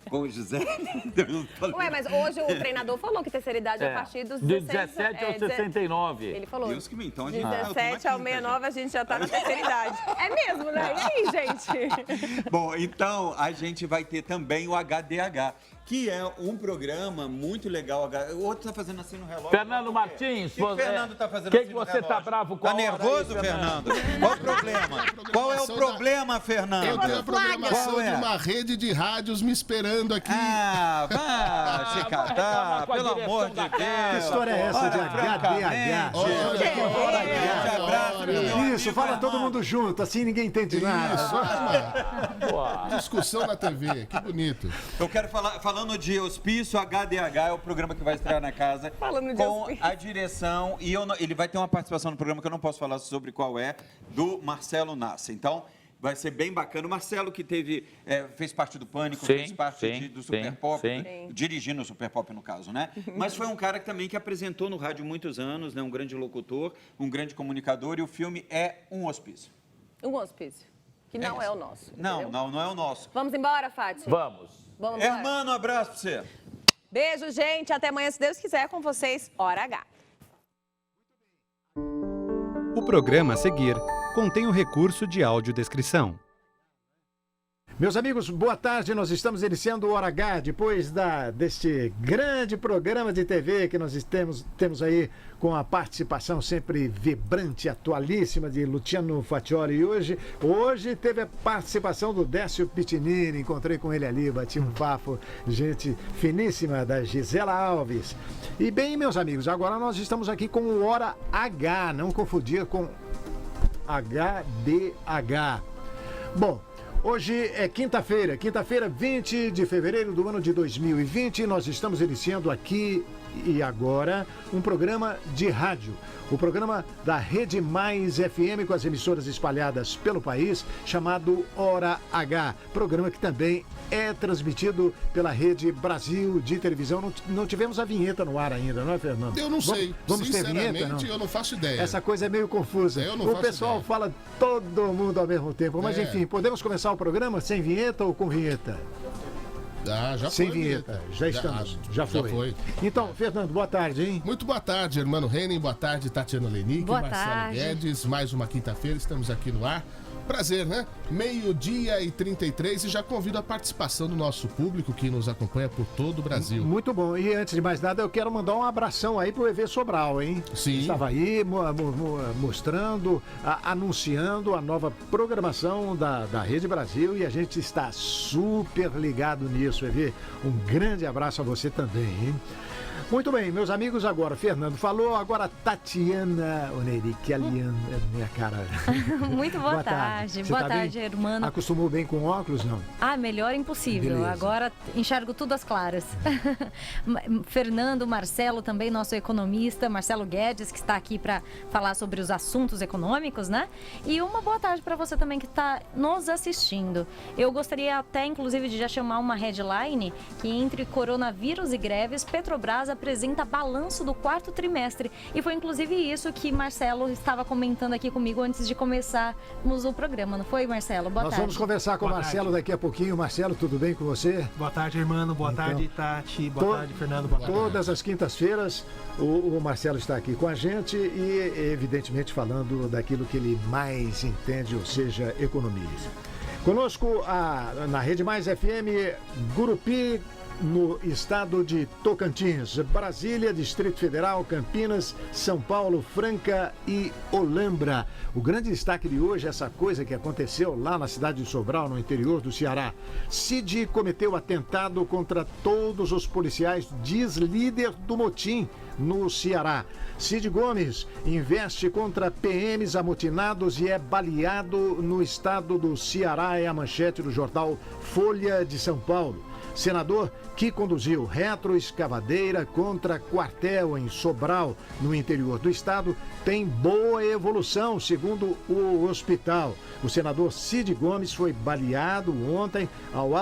com o José. Ué, mas hoje o treinador falou que terceira idade é a partir dos 17 aos 69. Ele falou. Deus que me então, de 17 ao 69 a gente já tá na terceira idade. É mesmo, né? E aí, gente? Bom, então a gente vai ter também o HDH, que é um programa muito legal. O outro tá fazendo assim no relógio. Fernando Martins, o que Fernando tá fazendo que assim que no você relógio? tá bravo com a Tá hora nervoso, aí, Fernando? Qual o problema? Qual é o problema, Fernando? Eu tenho a programação Qual é? de uma rede de rádios me esperando aqui. Ah, vai se catar, pelo amor de Deus. Que história é essa de HDH? Isso, fala todo mundo junto, assim ninguém entende nada. Isso, discussão na TV, que bonito. Eu quero falar, falando de hospício, HDH é o programa que vai estrear na casa com a direção e ele vai ter uma participação no programa que eu não posso falar sobre qual é, do Marcelo Nassa. Então, vai ser bem bacana. O Marcelo que fez parte do Pânico, fez parte do Super Pop, dirigindo o Super Pop no caso, né? Mas foi um cara que apresentou no rádio muitos anos, né? Um grande locutor, um grande comunicador e o filme é um hospício. Um hospício, que não é o nosso. Não é o nosso. Vamos embora, Fátima? Vamos. Vamos embora. Hermano, abraço pra você. Beijo, gente. Até amanhã, se Deus quiser, com vocês, Hora H. O programa a seguir contém o recurso de audiodescrição. Meus amigos, boa tarde. Nós estamos iniciando o Hora H, depois deste grande programa de TV que nós temos aí com a participação sempre vibrante, atualíssima de Luciano Faccioli. E hoje teve a participação do Décio Pitinini, encontrei com ele ali, bati um papo, gente finíssima, da Gisela Alves. E bem, meus amigos, agora nós estamos aqui com o Hora H, não confundir com HDH. Bom, hoje é quinta-feira, 20 de fevereiro do ano de 2020, e nós estamos iniciando aqui e agora um programa de rádio. O programa da Rede Mais FM, com as emissoras espalhadas pelo país, chamado Hora H. Programa que também é transmitido pela Rede Brasil de televisão. Não tivemos a vinheta no ar ainda, não é, Fernando? Eu não sei. Vamos ter vinheta? Sinceramente, eu não faço ideia. Essa coisa é meio confusa. O pessoal fala todo mundo ao mesmo tempo. Mas enfim, podemos começar o programa sem vinheta ou com vinheta? Ah, já sem foi. vinheta. Já estamos. Já foi. Então, Fernando, boa tarde, hein? Muito boa tarde, irmão Renan. Boa tarde, Tatiana Lenick, Boa Marcelo tarde. Guedes. Mais uma quinta-feira, estamos aqui no ar. Prazer, né? 12h33 e já convido a participação do nosso público que nos acompanha por todo o Brasil. Muito bom. E antes de mais nada, eu quero mandar um abração aí pro EV Sobral, hein? Sim. Estava aí mostrando, anunciando a nova programação da Rede Brasil e a gente está super ligado nisso, EV. Um grande abraço a você também, hein? Muito bem, meus amigos, agora, Fernando falou, agora Tatiana Oneric, aliana, minha cara. Muito boa tarde. Você Boa tá tarde, bem? irmão. Acostumou bem com óculos, não? Ah, melhor impossível. Beleza. Agora enxergo tudo às claras. Fernando, Marcelo também, nosso economista, Marcelo Guedes, que está aqui para falar sobre os assuntos econômicos, né? E uma boa tarde para você também que está nos assistindo. Eu gostaria até, inclusive, de já chamar uma headline que entre coronavírus e greves, Petrobras apresenta balanço do quarto trimestre. E foi inclusive isso que Marcelo estava comentando aqui comigo antes de começarmos o programa, não foi, Marcelo? Boa Nós tarde. vamos conversar com o Marcelo daqui a pouquinho. Marcelo, tudo bem com você? Boa tarde, irmão. Boa tarde, Tati. Boa tarde, Fernando. Boa tarde. Todas as quintas-feiras o Marcelo está aqui com a gente e, evidentemente, falando daquilo que ele mais entende, ou seja, economia. Conosco na Rede Mais FM, Gurupi, no estado de Tocantins, Brasília, Distrito Federal, Campinas, São Paulo, Franca e Olambra. O grande destaque de hoje é essa coisa que aconteceu lá na cidade de Sobral, no interior do Ceará. Cid cometeu atentado contra todos os policiais, diz líder do motim no Ceará. Cid Gomes investe contra PMs amotinados e é baleado no estado do Ceará, é a manchete do jornal Folha de São Paulo. Senador que conduziu retroescavadeira contra quartel em Sobral, no interior do estado, tem boa evolução, segundo o hospital. O senador Cid Gomes foi baleado ontem ao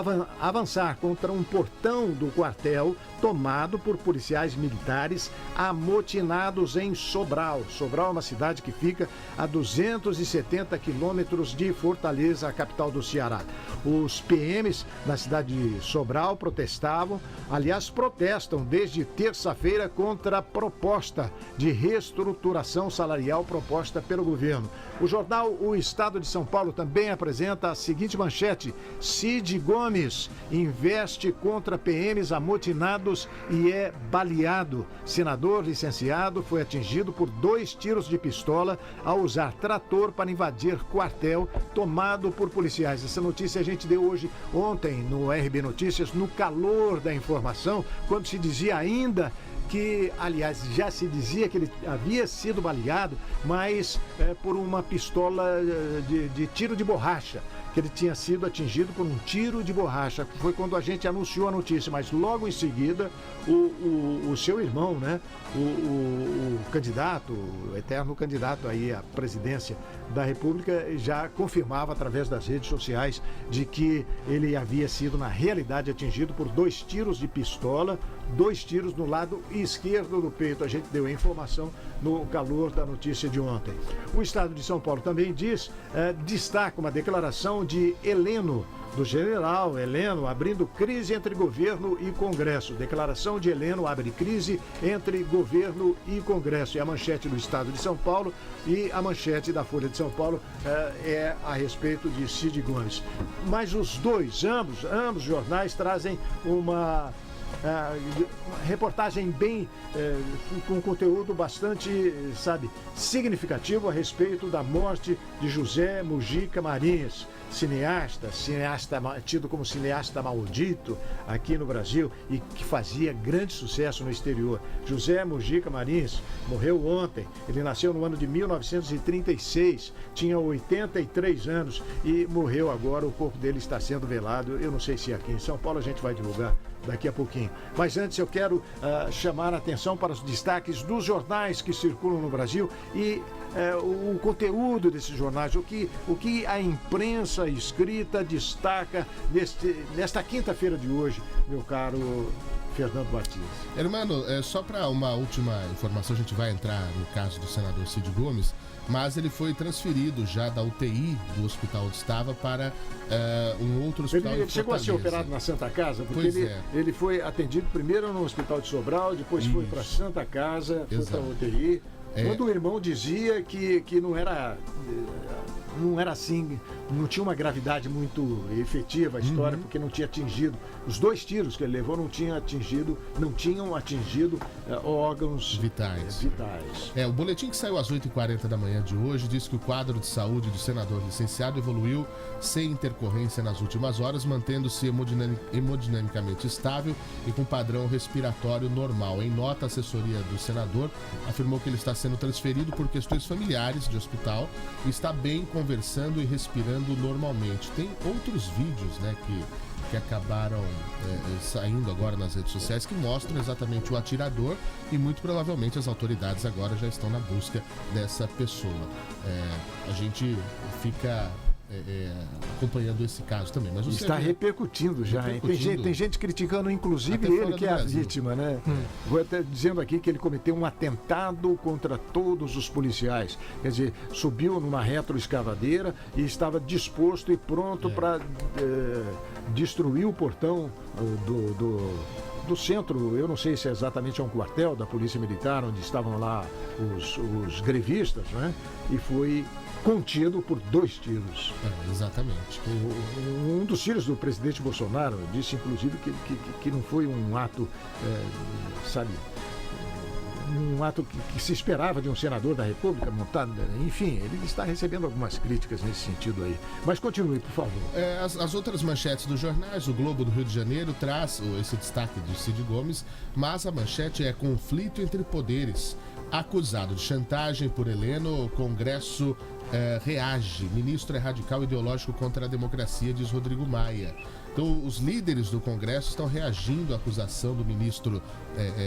avançar contra um portão do quartel tomado por policiais militares amotinados em Sobral. Sobral é uma cidade que fica a 270 quilômetros de Fortaleza, a capital do Ceará. Os PMs na cidade de Sobral protestavam, aliás, protestam desde terça-feira contra a proposta de reestruturação salarial proposta pelo governo. O jornal O Estado de São Paulo também apresenta a seguinte manchete: Cid Gomes investe contra PMs amotinados e é baleado. Senador licenciado foi atingido por 2 tiros de pistola ao usar trator para invadir quartel tomado por policiais. Essa notícia a gente deu ontem no RB Notícias, no calor da informação, quando se dizia ainda que, aliás, já se dizia que ele havia sido baleado, mas por uma pistola de tiro de borracha, que ele tinha sido atingido por um tiro de borracha. Foi quando a gente anunciou a notícia, mas logo em seguida o seu irmão, né, o candidato, o eterno candidato aí à presidência da República, já confirmava através das redes sociais de que ele havia sido, na realidade, atingido por 2 tiros de pistola, 2 tiros no lado esquerdo do peito. A gente deu a informação no calor da notícia de ontem. O Estado de São Paulo também destaca uma declaração de Heleno, do general Heleno, abrindo crise entre governo e Congresso. Declaração de Heleno abre crise entre governo e Congresso. É a manchete do Estado de São Paulo, e a manchete da Folha de São Paulo é a respeito de Cid Gomes. Mas os dois, ambos jornais trazem uma reportagem bem com conteúdo bastante, significativo a respeito da morte de José Mujica Marins, cineasta tido como cineasta maldito aqui no Brasil e que fazia grande sucesso no exterior. José Mujica Marins morreu ontem. Ele nasceu no ano de 1936, tinha 83 anos e morreu agora. O corpo dele está sendo velado. Eu não sei se aqui em São Paulo, a gente vai divulgar daqui a pouquinho. Mas antes eu quero chamar a atenção para os destaques dos jornais que circulam no Brasil e o conteúdo desses jornais, o que a imprensa escrita destaca nesta quinta-feira de hoje, meu caro Fernando Martins. Hermano, só para uma última informação, a gente vai entrar no caso do senador Cid Gomes, mas ele foi transferido já da UTI do hospital onde estava para um outro hospital ele chegou a ser operado na Santa Casa, porque ele foi atendido primeiro no hospital de Sobral, depois foi para a Santa Casa, foi para a UTI. Quando o irmão dizia que não era assim, não tinha uma gravidade muito efetiva a história, porque não tinha atingido, os 2 tiros que ele levou não tinham atingido órgãos vitais. O boletim que saiu às 8h40 da manhã de hoje diz que o quadro de saúde do senador licenciado evoluiu sem intercorrência nas últimas horas, mantendo-se hemodinamicamente estável e com padrão respiratório normal. Em nota, a assessoria do senador afirmou que ele está sendo transferido por questões familiares de hospital e está bem, conversando e respirando normalmente. Tem outros vídeos, né, que acabaram saindo agora nas redes sociais que mostram exatamente o atirador e muito provavelmente as autoridades agora já estão na busca dessa pessoa. A gente fica acompanhando esse caso também. Mas está repercutindo já. Tem gente criticando, inclusive ele, que é a vítima, né? Vou até dizendo aqui que ele cometeu um atentado contra todos os policiais. Quer dizer, subiu numa retroescavadeira e estava disposto e pronto para destruir o portão do centro. Eu não sei se é exatamente um quartel da Polícia Militar, onde estavam lá os grevistas, né? E foi contido por 2 tiros. Exatamente. Um dos filhos do presidente Bolsonaro disse, inclusive, que não foi um ato, um ato que se esperava de um senador da República montado. Enfim, ele está recebendo algumas críticas nesse sentido aí. Mas continue, por favor. As outras manchetes dos jornais, o Globo do Rio de Janeiro traz esse destaque de Cid Gomes, mas a manchete é conflito entre poderes. Acusado de chantagem por Heleno, o Congresso reage. Ministro é radical ideológico contra a democracia, diz Rodrigo Maia. Então, os líderes do Congresso estão reagindo à acusação do ministro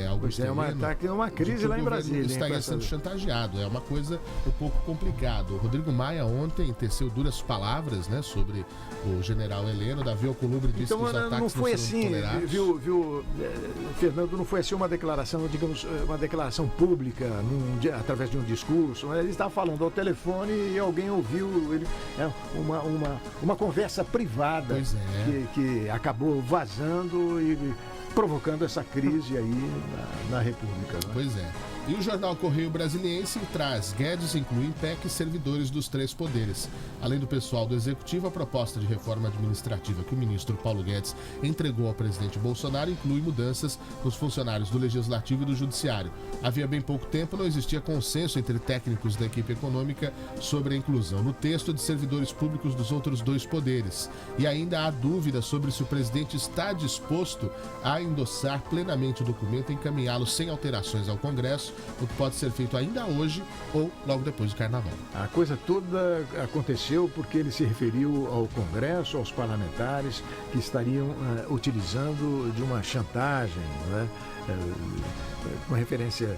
Augusto Heleno. Está uma crise lá em Brasília. Estaria sendo chantageado. É uma coisa um pouco complicada. O Rodrigo Maia ontem teceu duras palavras, né, sobre o general Heleno. Davi Alcolumbre disse que os ataques não foi serão assim, tolerados. viu, Fernando, não foi assim uma declaração, digamos, uma declaração pública, através de um discurso. Ele estava falando ao telefone e alguém ouviu ele, uma conversa privada que acabou vazando e provocando essa crise aí na República. Né? Pois é. E o jornal Correio Brasiliense traz: Guedes inclui em PEC servidores dos 3 poderes. Além do pessoal do Executivo, a proposta de reforma administrativa que o ministro Paulo Guedes entregou ao presidente Bolsonaro inclui mudanças nos funcionários do Legislativo e do Judiciário. Havia bem pouco tempo não existia consenso entre técnicos da equipe econômica sobre a inclusão no texto de servidores públicos dos outros 2 poderes. E ainda há dúvida sobre se o presidente está disposto a endossar plenamente o documento e encaminhá-lo sem alterações ao Congresso, o que pode ser feito ainda hoje ou logo depois do Carnaval. A coisa toda aconteceu porque ele se referiu ao Congresso, aos parlamentares que estariam utilizando de uma chantagem, né? Uma referência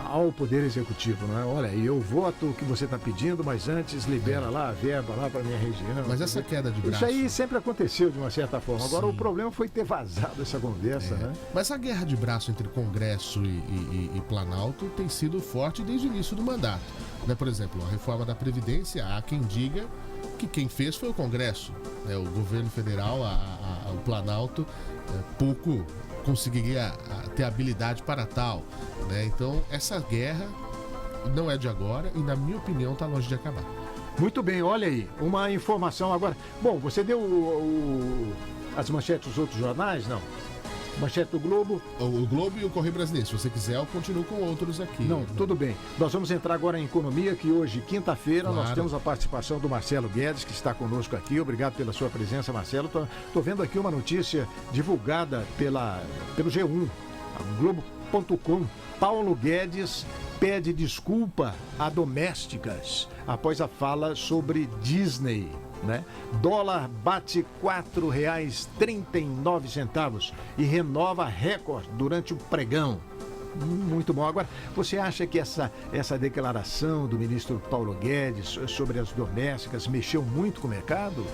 ao Poder Executivo, não é? Olha, eu voto o que você está pedindo, mas antes libera lá a verba lá para minha região. Mas essa queda de braço... Isso aí sempre aconteceu de uma certa forma. Agora, o problema foi ter vazado essa conversa, né? Mas a guerra de braço entre Congresso e Planalto tem sido forte desde o início do mandato. Né? Por exemplo, a reforma da Previdência, há quem diga que quem fez foi o Congresso. Né? O governo federal, o Planalto, pouco conseguiria ter habilidade para tal, né? Então essa guerra não é de agora e, na minha opinião, está longe de acabar. Muito bem, olha aí, uma informação agora. Bom, você deu as manchetes dos outros jornais, não? Manchete do Globo. O Globo e o Correio Brasiliense. Se você quiser, eu continuo com outros aqui. Não, tudo bem. Nós vamos entrar agora em economia, que hoje, quinta-feira, nós temos a participação do Marcelo Guedes, que está conosco aqui. Obrigado pela sua presença, Marcelo. Tô vendo aqui uma notícia divulgada pelo G1, Globo.com. Paulo Guedes pede desculpa a domésticas após a fala sobre Disney. Né? Dólar bate R$ 4,39 e renova recorde durante o pregão. Muito bom. Agora, você acha que essa declaração do ministro Paulo Guedes sobre as domésticas mexeu muito com o mercado?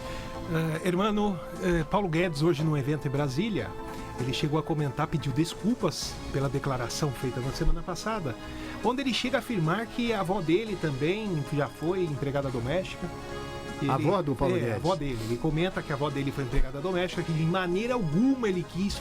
Hermano, Paulo Guedes, hoje num evento em Brasília, ele chegou a comentar, pediu desculpas pela declaração feita na semana passada, onde ele chega a afirmar que a avó dele também já foi empregada doméstica. A avó do Paulo Guedes? A avó dele. Ele comenta que a avó dele foi empregada doméstica, que de maneira alguma ele quis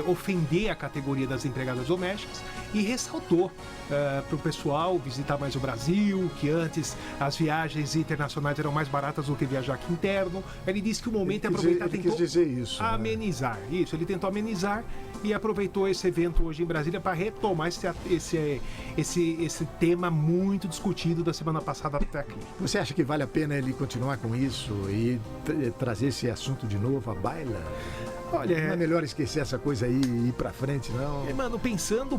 ofender a categoria das empregadas domésticas, e ressaltou para o pessoal visitar mais o Brasil, que antes as viagens internacionais eram mais baratas do que viajar aqui interno. Ele disse que o momento é aproveitar, ele quis dizer isso, amenizar. Né? Isso, ele tentou amenizar e aproveitou esse evento hoje em Brasília para retomar esse tema muito discutido da semana passada até aqui. Você acha que vale a pena ele continuar com isso e trazer esse assunto de novo à baila? Olha, não é melhor esquecer essa coisa aí e ir pra frente, não? Mano, pensando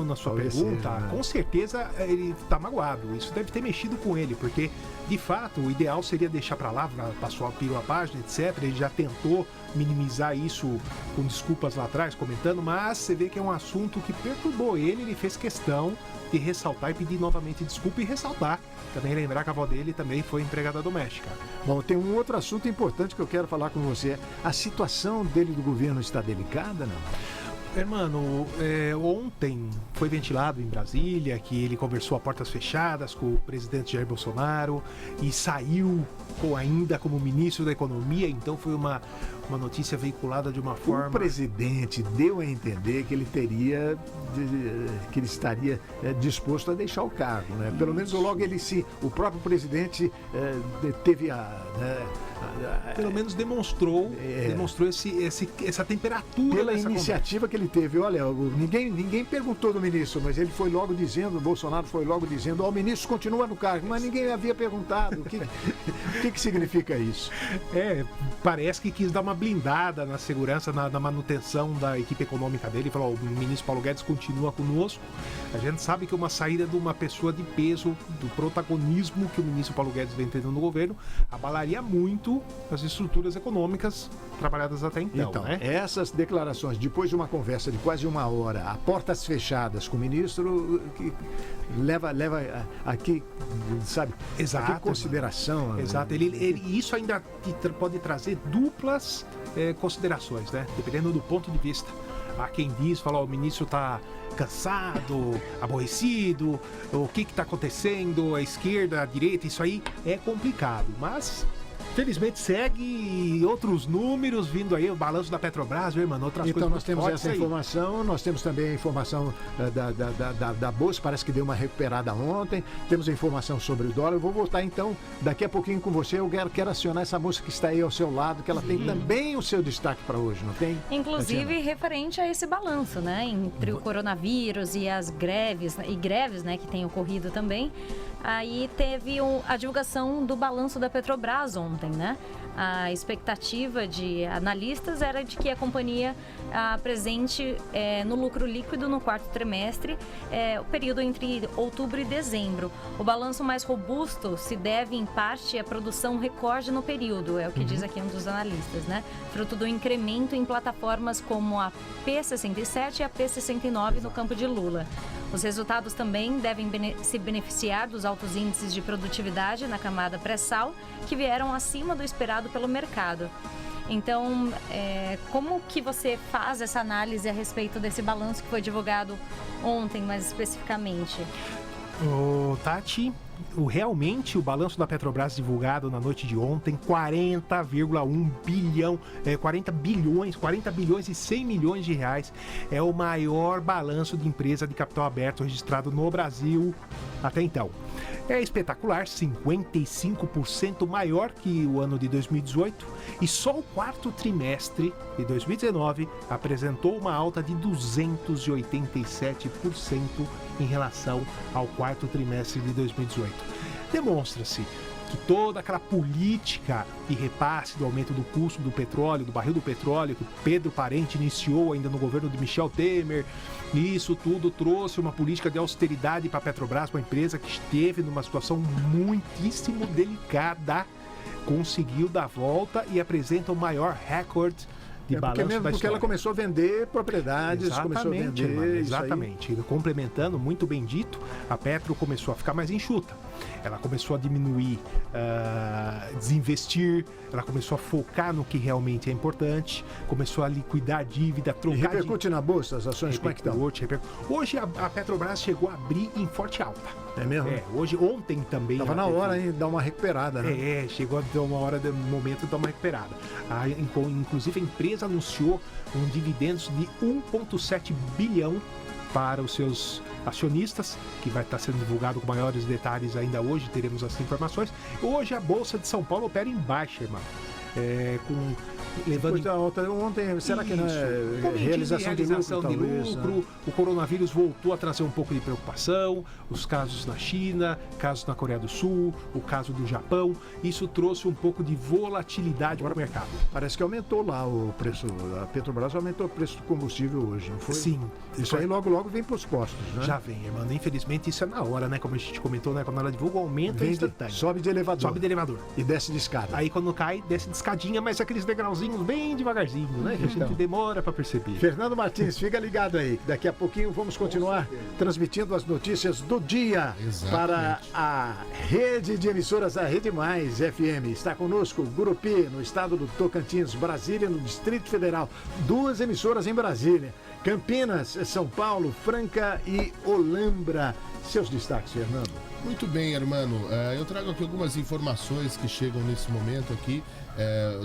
na sua pergunta, com certeza ele tá magoado. Isso deve ter mexido com ele, porque, de fato, o ideal seria deixar pra lá, passou a página, etc. Ele já tentou minimizar isso com desculpas lá atrás, comentando, mas você vê que é um assunto que perturbou ele fez questão de ressaltar e pedir novamente desculpa e ressaltar. Também lembrar que a avó dele também foi empregada doméstica. Bom, tem um outro assunto importante que eu quero falar com você. A situação dele do governo está delicada, não? Hermano, ontem foi ventilado em Brasília que ele conversou a portas fechadas com o presidente Jair Bolsonaro e saiu ainda como ministro da Economia, então foi uma notícia veiculada de uma forma... O presidente deu a entender que ele estaria disposto a deixar o cargo, né? Pelo menos logo o próprio presidente teve pelo menos demonstrou essa temperatura. Pela iniciativa que ele ele teve, olha, ninguém perguntou do ministro, mas ele foi logo dizendo, o Bolsonaro foi logo dizendo, o ministro continua no cargo, mas ninguém havia perguntado. O que significa isso? Parece que quis dar uma blindada na segurança, na manutenção da equipe econômica dele. Falou, o ministro Paulo Guedes continua conosco. A gente sabe que uma saída de uma pessoa de peso, do protagonismo que o ministro Paulo Guedes vem tendo no governo, abalaria muito as estruturas econômicas trabalhadas até então, né? Essas declarações, depois de uma conversa de quase 1 hora, a portas fechadas com o ministro, que leva aqui, sabe? Exato. Aqui consideração. Exato. Isso ainda pode trazer duplas considerações, né? Dependendo do ponto de vista. Há quem diz, fala, o ministro está cansado, aborrecido, o que está acontecendo, a esquerda, a direita, isso aí é complicado, mas felizmente segue outros números vindo aí, o balanço da Petrobras, viu, mano? Outras então coisas nós temos essa informação, nós temos também a informação da Bolsa, parece que deu uma recuperada ontem, temos a informação sobre o dólar. Eu vou voltar então daqui a pouquinho com você, eu quero acionar essa moça que está aí ao seu lado, que ela tem também o seu destaque para hoje, não tem? Inclusive referente a esse balanço, né, entre o coronavírus e as greves, né, que tem ocorrido também. Aí teve a divulgação do balanço da Petrobras ontem, né? A expectativa de analistas era de que a companhia apresente no lucro líquido no quarto trimestre, o período entre outubro e dezembro. O balanço mais robusto se deve, em parte, à produção recorde no período, é o que diz aqui um dos analistas, né? Fruto do incremento em plataformas como a P67 e a P69 no campo de Lula. Os resultados também devem se beneficiar dos altos índices de produtividade na camada pré-sal, que vieram acima do esperado pelo mercado. Então, como que você faz essa análise a respeito desse balanço que foi divulgado ontem, mais especificamente? Tati, realmente o balanço da Petrobras divulgado na noite de ontem, 40,1 bilhão, 40 bilhões e 100 milhões de reais, é o maior balanço de empresa de capital aberto registrado no Brasil até então. É espetacular, 55% maior que o ano de 2018, e só o quarto trimestre de 2019 apresentou uma alta de 287% em relação ao quarto trimestre de 2018. Demonstra-se que toda aquela política de repasse do aumento do custo do petróleo, do barril do petróleo, que Pedro Parente iniciou ainda no governo de Michel Temer, isso tudo trouxe uma política de austeridade para a Petrobras, uma empresa que esteve numa situação muitíssimo delicada, conseguiu dar volta e apresenta o maior recorde de balanço da história. Porque ela começou a vender propriedades, começou a vender... Mano, exatamente. Complementando, muito bem dito, a Petro começou a ficar mais enxuta. Ela começou a diminuir, desinvestir, ela começou a focar no que realmente é importante, começou a liquidar dívida, trocar... E repercute na bolsa as ações, como é que estão? Hoje a Petrobras chegou a abrir em forte alta. É mesmo? Ontem também... Estava na hora, hein, de dar uma recuperada, né? Chegou a dar uma hora, momento de dar uma recuperada. Inclusive a empresa anunciou um dividendos de 1,7 bilhão para os seus acionistas, que vai estar sendo divulgado com maiores detalhes ainda hoje, teremos essas informações. Hoje a Bolsa de São Paulo opera em baixa, irmão. Levando ontem, será que não é realização de lucro? O coronavírus voltou a trazer um pouco de preocupação, os casos na China, casos na Coreia do Sul, o caso do Japão, isso trouxe um pouco de volatilidade para o mercado. Parece que aumentou lá o preço, a Petrobras aumentou o preço do combustível hoje, não foi? Sim. Isso aí logo vem para os postos, né? Já vem, irmão. Infelizmente isso é na hora, né? Como a gente comentou, né? Quando ela divulga, aumenta instantâneo. Sobe de elevador. E desce de escada. Aí quando cai, desce de escadinha, mas aqueles degrauzinhos bem devagarzinho, né? Que a gente demora para perceber. Fernando Martins, fica ligado aí. Daqui a pouquinho vamos continuar transmitindo as notícias do dia para a rede de emissoras, a Rede Mais FM. Está conosco Gurupi, no estado do Tocantins, Brasília, no Distrito Federal. 2 emissoras em Brasília. Campinas, São Paulo, Franca e Olambra. Seus destaques, Fernando. Muito bem, hermano. Eu trago aqui algumas informações que chegam nesse momento aqui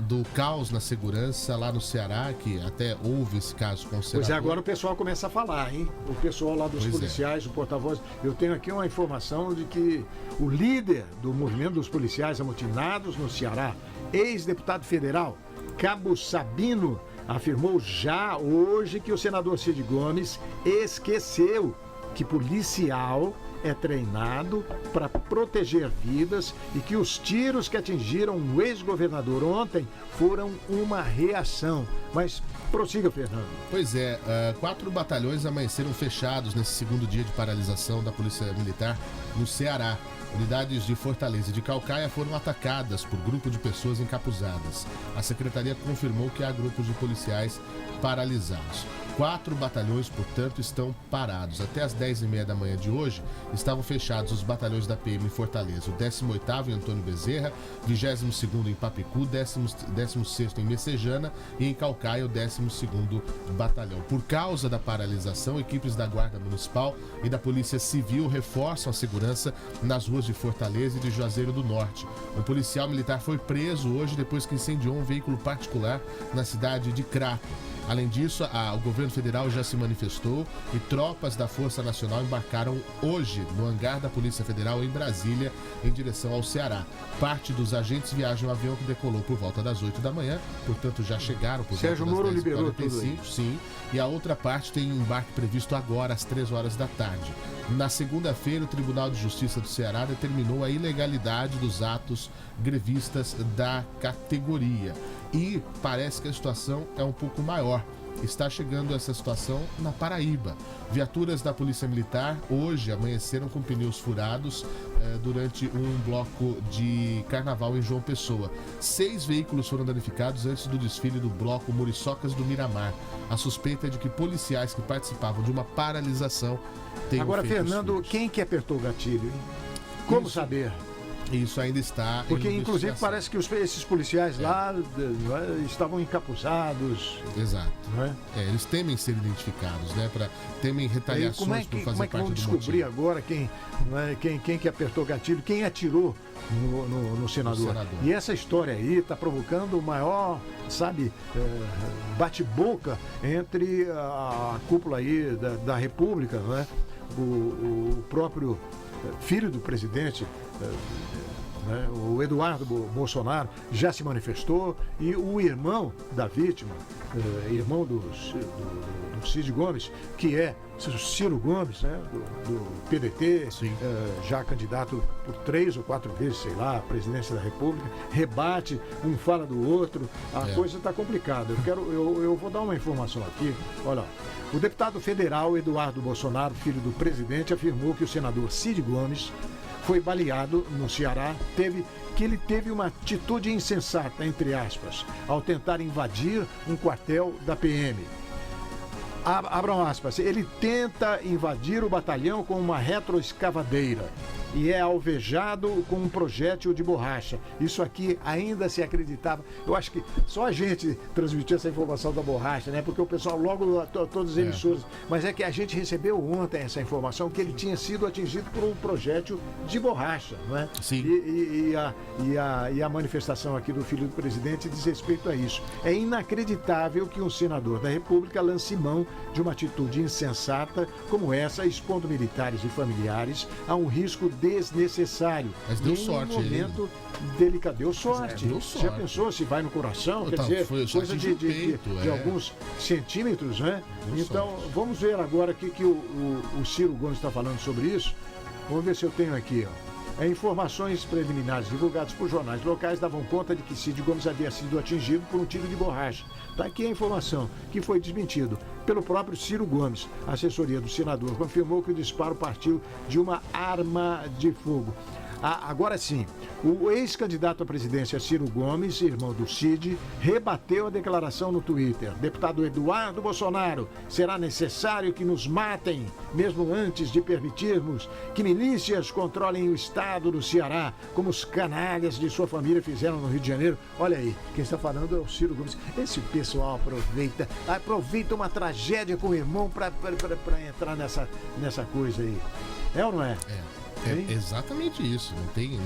do caos na segurança lá no Ceará, que até houve esse caso com o senador. Pois é, agora o pessoal começa a falar, hein? O pessoal lá dos policiais, o porta-voz. Eu tenho aqui uma informação de que o líder do movimento dos policiais amotinados no Ceará, ex-deputado federal, Cabo Sabino, afirmou já hoje que o senador Cid Gomes esqueceu que policial é treinado para proteger vidas e que os tiros que atingiram o ex-governador ontem foram uma reação. Mas prossiga, Fernando. Pois é, 4 batalhões amanheceram fechados nesse segundo dia de paralisação da Polícia Militar no Ceará. Unidades de Fortaleza e de Caucaia foram atacadas por grupo de pessoas encapuzadas. A secretaria confirmou que há grupos de policiais paralisados. 4 batalhões, portanto, estão parados. Até as 10h30 da manhã de hoje, estavam fechados os batalhões da PM em Fortaleza. O 18º em Antônio Bezerra, 22º em Papicu, 16º em Messejana e em Caucaia o 12º Batalhão. Por causa da paralisação, equipes da Guarda Municipal e da Polícia Civil reforçam a segurança nas ruas de Fortaleza e de Juazeiro do Norte. Um policial militar foi preso hoje depois que incendiou um veículo particular na cidade de Crato. Além disso, o governo federal já se manifestou e tropas da Força Nacional embarcaram hoje no hangar da Polícia Federal em Brasília, em direção ao Ceará. Parte dos agentes viajam no avião que decolou por volta das 8 da manhã, portanto já chegaram por Sérgio volta das Moro liberou 10h45, tudo aí. sim, e a outra parte tem embarque previsto agora às 3 horas da tarde. Na segunda-feira, o Tribunal de Justiça do Ceará determinou a ilegalidade dos atos grevistas da categoria. E parece que a situação é um pouco maior. Está chegando essa situação na Paraíba. Viaturas da Polícia Militar hoje amanheceram com pneus furados durante um bloco de carnaval em João Pessoa. 6 veículos foram danificados antes do desfile do bloco Muriçocas do Miramar. A suspeita é de que policiais que participavam de uma paralisação tenham Agora, feito Fernando, quem que apertou o gatilho, hein? Como saber? Isso ainda está Porque, em inclusive, investigação. parece que esses policiais lá estavam encapuzados. Exato. Não é? Eles temem ser identificados, né? Temem retaliações por fazer como é que parte vão do descobrir motim. agora quem que apertou o gatilho, quem atirou no senador? E essa história aí está provocando o maior, bate-boca entre a cúpula aí da República, não é? O próprio filho do presidente, o Eduardo Bolsonaro, já se manifestou, e o irmão da vítima, irmão do Cid Gomes, que é Ciro Gomes, né, do PDT, já candidato por 3 ou 4 vezes, sei lá, à presidência da República, rebate, um fala do outro, a coisa está complicada. Eu vou dar uma informação aqui, olha. O deputado federal Eduardo Bolsonaro, filho do presidente, afirmou que o senador Cid Gomes foi baleado no Ceará, que ele teve uma atitude insensata, entre aspas, ao tentar invadir um quartel da PM. Abram aspas, ele tenta invadir o batalhão com uma retroescavadeira e é alvejado com um projétil de borracha. Isso aqui ainda se acreditava. Eu acho que só a gente transmitiu essa informação da borracha, né? Porque o pessoal logo, todas as emissoras. Mas é que a gente recebeu ontem essa informação que ele tinha sido atingido por um projétil de borracha, não é? Sim. E a manifestação aqui do filho do presidente diz respeito a isso. É inacreditável que um senador da República lance mão de uma atitude insensata como essa, expondo militares e familiares a um risco desnecessário. Mas deu sorte, em um momento delicado. Deu sorte. Deu sorte. Já pensou se vai no coração? Quer dizer, coisa de alguns centímetros, né? Então, vamos ver agora o que o Ciro Gomes está falando sobre isso. Vamos ver se eu tenho aqui, ó. Informações preliminares divulgadas por jornais locais davam conta de que Cid Gomes havia sido atingido por um tiro de borracha. Está aqui a informação, que foi desmentido pelo próprio Ciro Gomes. A assessoria do senador confirmou que o disparo partiu de uma arma de fogo. Agora sim, o ex-candidato à presidência Ciro Gomes, irmão do Cid, rebateu a declaração no Twitter. Deputado Eduardo Bolsonaro, será necessário que nos matem, mesmo antes de permitirmos que milícias controlem o estado do Ceará, como os canalhas de sua família fizeram no Rio de Janeiro. Olha aí, quem está falando é o Ciro Gomes. Esse pessoal aproveita uma tragédia com o irmão para entrar nessa coisa aí. É ou não é? É exatamente isso, não tem.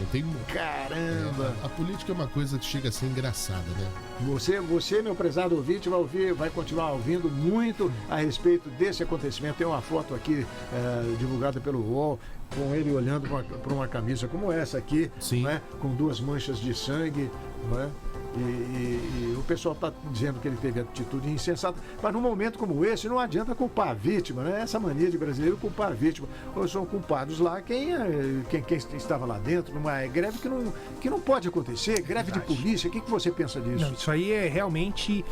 Caramba! A política é uma coisa que chega a ser engraçada, né? Você, meu prezado ouvinte, vai continuar ouvindo muito a respeito desse acontecimento. Tem uma foto aqui divulgada pelo UOL, com ele olhando para uma camisa como essa aqui, né? Com 2 manchas de sangue, né? E o pessoal está dizendo que ele teve atitude insensata, mas num momento como esse não adianta culpar a vítima, né? Essa mania de brasileiro culpar a vítima. Ou são culpados lá quem estava lá dentro, numa greve que não pode acontecer, greve de polícia. O que você pensa disso? Não, isso aí realmente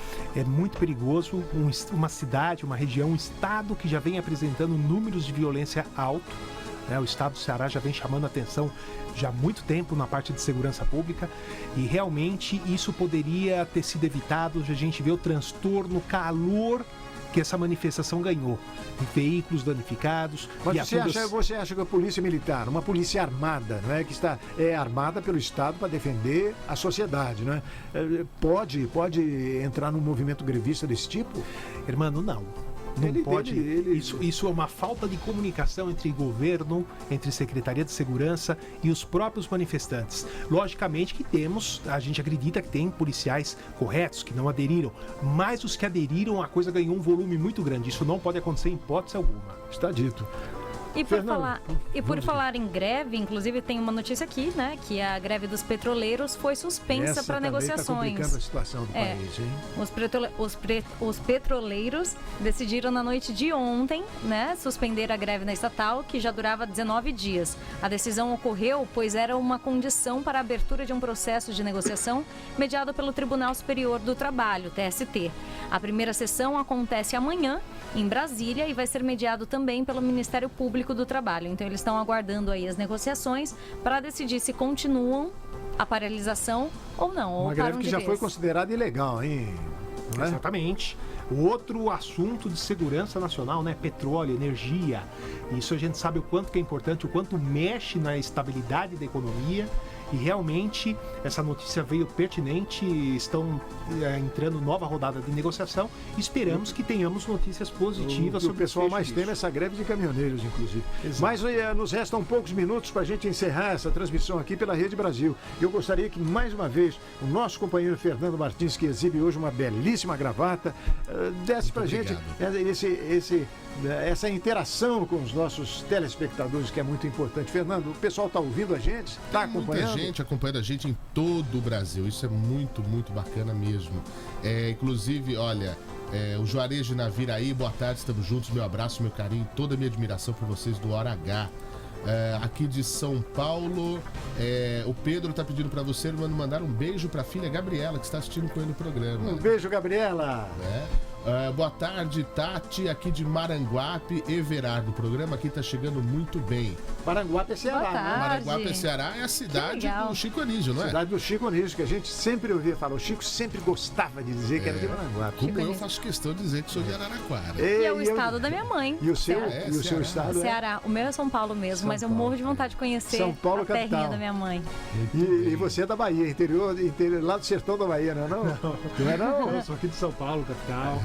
muito perigoso. Uma cidade, uma região, um estado que já vem apresentando números de violência alto. O estado do Ceará já vem chamando a atenção já há muito tempo na parte de segurança pública e realmente isso poderia ter sido evitado. A gente vê o transtorno, o calor que essa manifestação ganhou, veículos danificados. Mas você acha que a polícia militar, uma polícia armada, não é, que está armada pelo Estado para defender a sociedade, não é? Pode entrar num movimento grevista desse tipo? Irmão, não. Não pode. Isso é uma falta de comunicação entre governo, entre Secretaria de Segurança e os próprios manifestantes. Logicamente que a gente acredita que tem policiais corretos que não aderiram, mas os que aderiram, a coisa ganhou um volume muito grande. Isso não pode acontecer em hipótese alguma. Está dito. E por falar em greve, inclusive tem uma notícia aqui, né? Que a greve dos petroleiros foi suspensa para negociações. Tá complicando a situação do país, hein? Os petroleiros decidiram na noite de ontem, né? Suspender a greve na estatal, que já durava 19 dias. A decisão ocorreu pois era uma condição para a abertura de um processo de negociação mediado pelo Tribunal Superior do Trabalho, TST. A primeira sessão acontece amanhã em Brasília e vai ser mediado também pelo Ministério Público do Trabalho. Então eles estão aguardando aí as negociações para decidir se continuam a paralisação ou não. Uma greve que já foi considerada ilegal, hein? Não é? Exatamente. Outro assunto de segurança nacional, né? Petróleo, energia. Isso a gente sabe o quanto que é importante, o quanto mexe na estabilidade da economia. E realmente essa notícia veio pertinente, estão entrando nova rodada de negociação. Esperamos que tenhamos notícias positivas sobre o pessoal mais teme essa greve de caminhoneiros, inclusive. Exato. Mas nos restam poucos minutos para a gente encerrar essa transmissão aqui pela Rede Brasil. Eu gostaria que, mais uma vez, o nosso companheiro Fernando Martins, que exibe hoje uma belíssima gravata, desse para a gente essa interação com os nossos telespectadores, que é muito importante. Fernando, o pessoal está ouvindo a gente? Está acompanhando? Muita gente acompanhando a gente em todo o Brasil. Isso é muito, muito bacana mesmo. Inclusive, olha, o Juarez de Naviraí, boa tarde, estamos juntos. Meu abraço, meu carinho, toda a minha admiração por vocês do Hora H. Aqui de São Paulo, o Pedro está pedindo para você mandar um beijo para a filha Gabriela, que está assistindo com ele o programa. Um beijo, Gabriela! Boa tarde, Tati, aqui de Maranguape, Everardo. O programa aqui tá chegando muito bem. Maranguape é Ceará, né? Maranguape é Ceará, é a cidade do Chico Anísio, não é? Cidade do Chico Anísio, que a gente sempre ouvia falar. O Chico sempre gostava de dizer que era de Maranguape. Como eu faço questão de dizer que sou de Araraquara. E é o estado da minha mãe. E o seu estado? Ceará. O meu é São Paulo mesmo, mas eu morro de vontade de conhecer São Paulo, a terrinha da minha mãe. E você é da Bahia, interior, lá do sertão da Bahia, não é não? Não é não? Eu sou aqui de São Paulo, capital.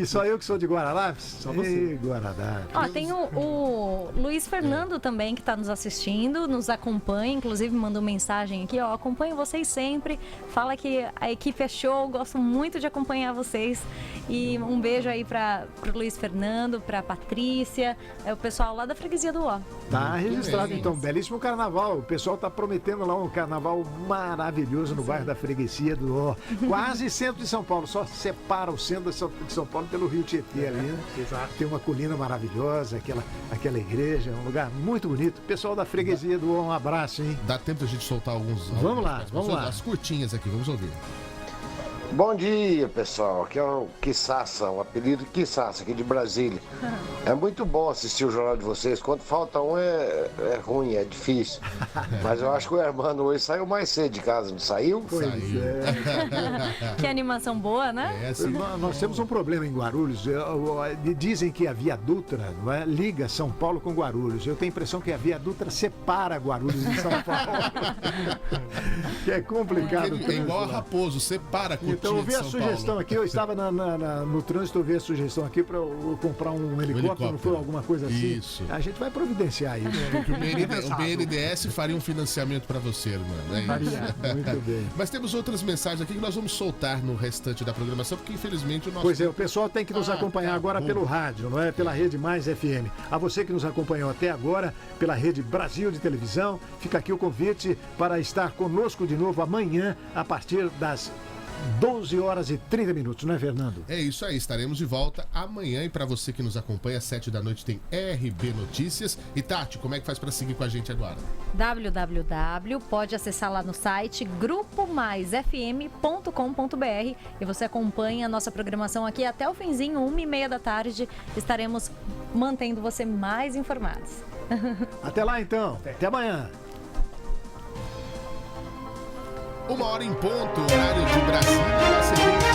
Só eu que sou de Guararapes? Só você. Guararapes. Tem o Luiz Fernando também, que está nos assistindo, nos acompanha, inclusive mandou mensagem aqui, acompanho vocês sempre, fala que a equipe é show, gosto muito de acompanhar vocês. E um beijo aí para o Luiz Fernando, para Patrícia, o pessoal lá da Freguesia do Ó. Tá registrado então, belíssimo carnaval. O pessoal tá prometendo lá um carnaval maravilhoso no bairro da Freguesia do Ó. Quase centro de São Paulo, só separa o centro de São Paulo pelo Rio Tietê ali, né? Exato. Tem uma colina maravilhosa, aquela igreja, um lugar muito bonito. Pessoal da Freguesia do Ó, um abraço, hein? Dá tempo de a gente soltar alguns... Vamos lá. As curtinhas aqui, vamos ouvir. Bom dia, pessoal. Aqui é o Quissassa, o apelido Quissassa, aqui de Brasília. É muito bom assistir o jornal de vocês. Quando falta um é ruim, é difícil. Mas eu acho que o Hermano hoje saiu mais cedo de casa, não saiu? Pois é. Que animação boa, né? Nós temos um problema em Guarulhos. Dizem que a Via Dutra liga São Paulo com Guarulhos. Eu tenho a impressão que a Via Dutra separa Guarulhos de São Paulo. Que é complicado. É igual a Raposo, separa a cultura. Então eu vi a São sugestão Paulo. aqui, eu estava no trânsito, eu vi a sugestão aqui para eu comprar um helicóptero, não foi alguma coisa assim? Isso. A gente vai providenciar isso. Porque o BNDES faria um financiamento para você, irmão. É isso. Faria, muito bem. Mas temos outras mensagens aqui que nós vamos soltar no restante da programação, porque infelizmente o nosso... Pois é, o pessoal tem que nos acompanhar agora pelo rádio, não é? Pela Rede Mais FM. A você que nos acompanhou até agora, pela Rede Brasil de Televisão, fica aqui o convite para estar conosco de novo amanhã, a partir das 12 horas e 30 minutos, não é, Fernando? É isso aí, estaremos de volta amanhã. E para você que nos acompanha, às 7 da noite tem RB Notícias. E Tati, como é que faz para seguir com a gente agora? Pode acessar lá no site grupomaisfm.com.br e você acompanha a nossa programação aqui até o finzinho, 1h30 da tarde. Estaremos mantendo você mais informados. Até lá então, até amanhã. 1h em ponto, horário de Brasília.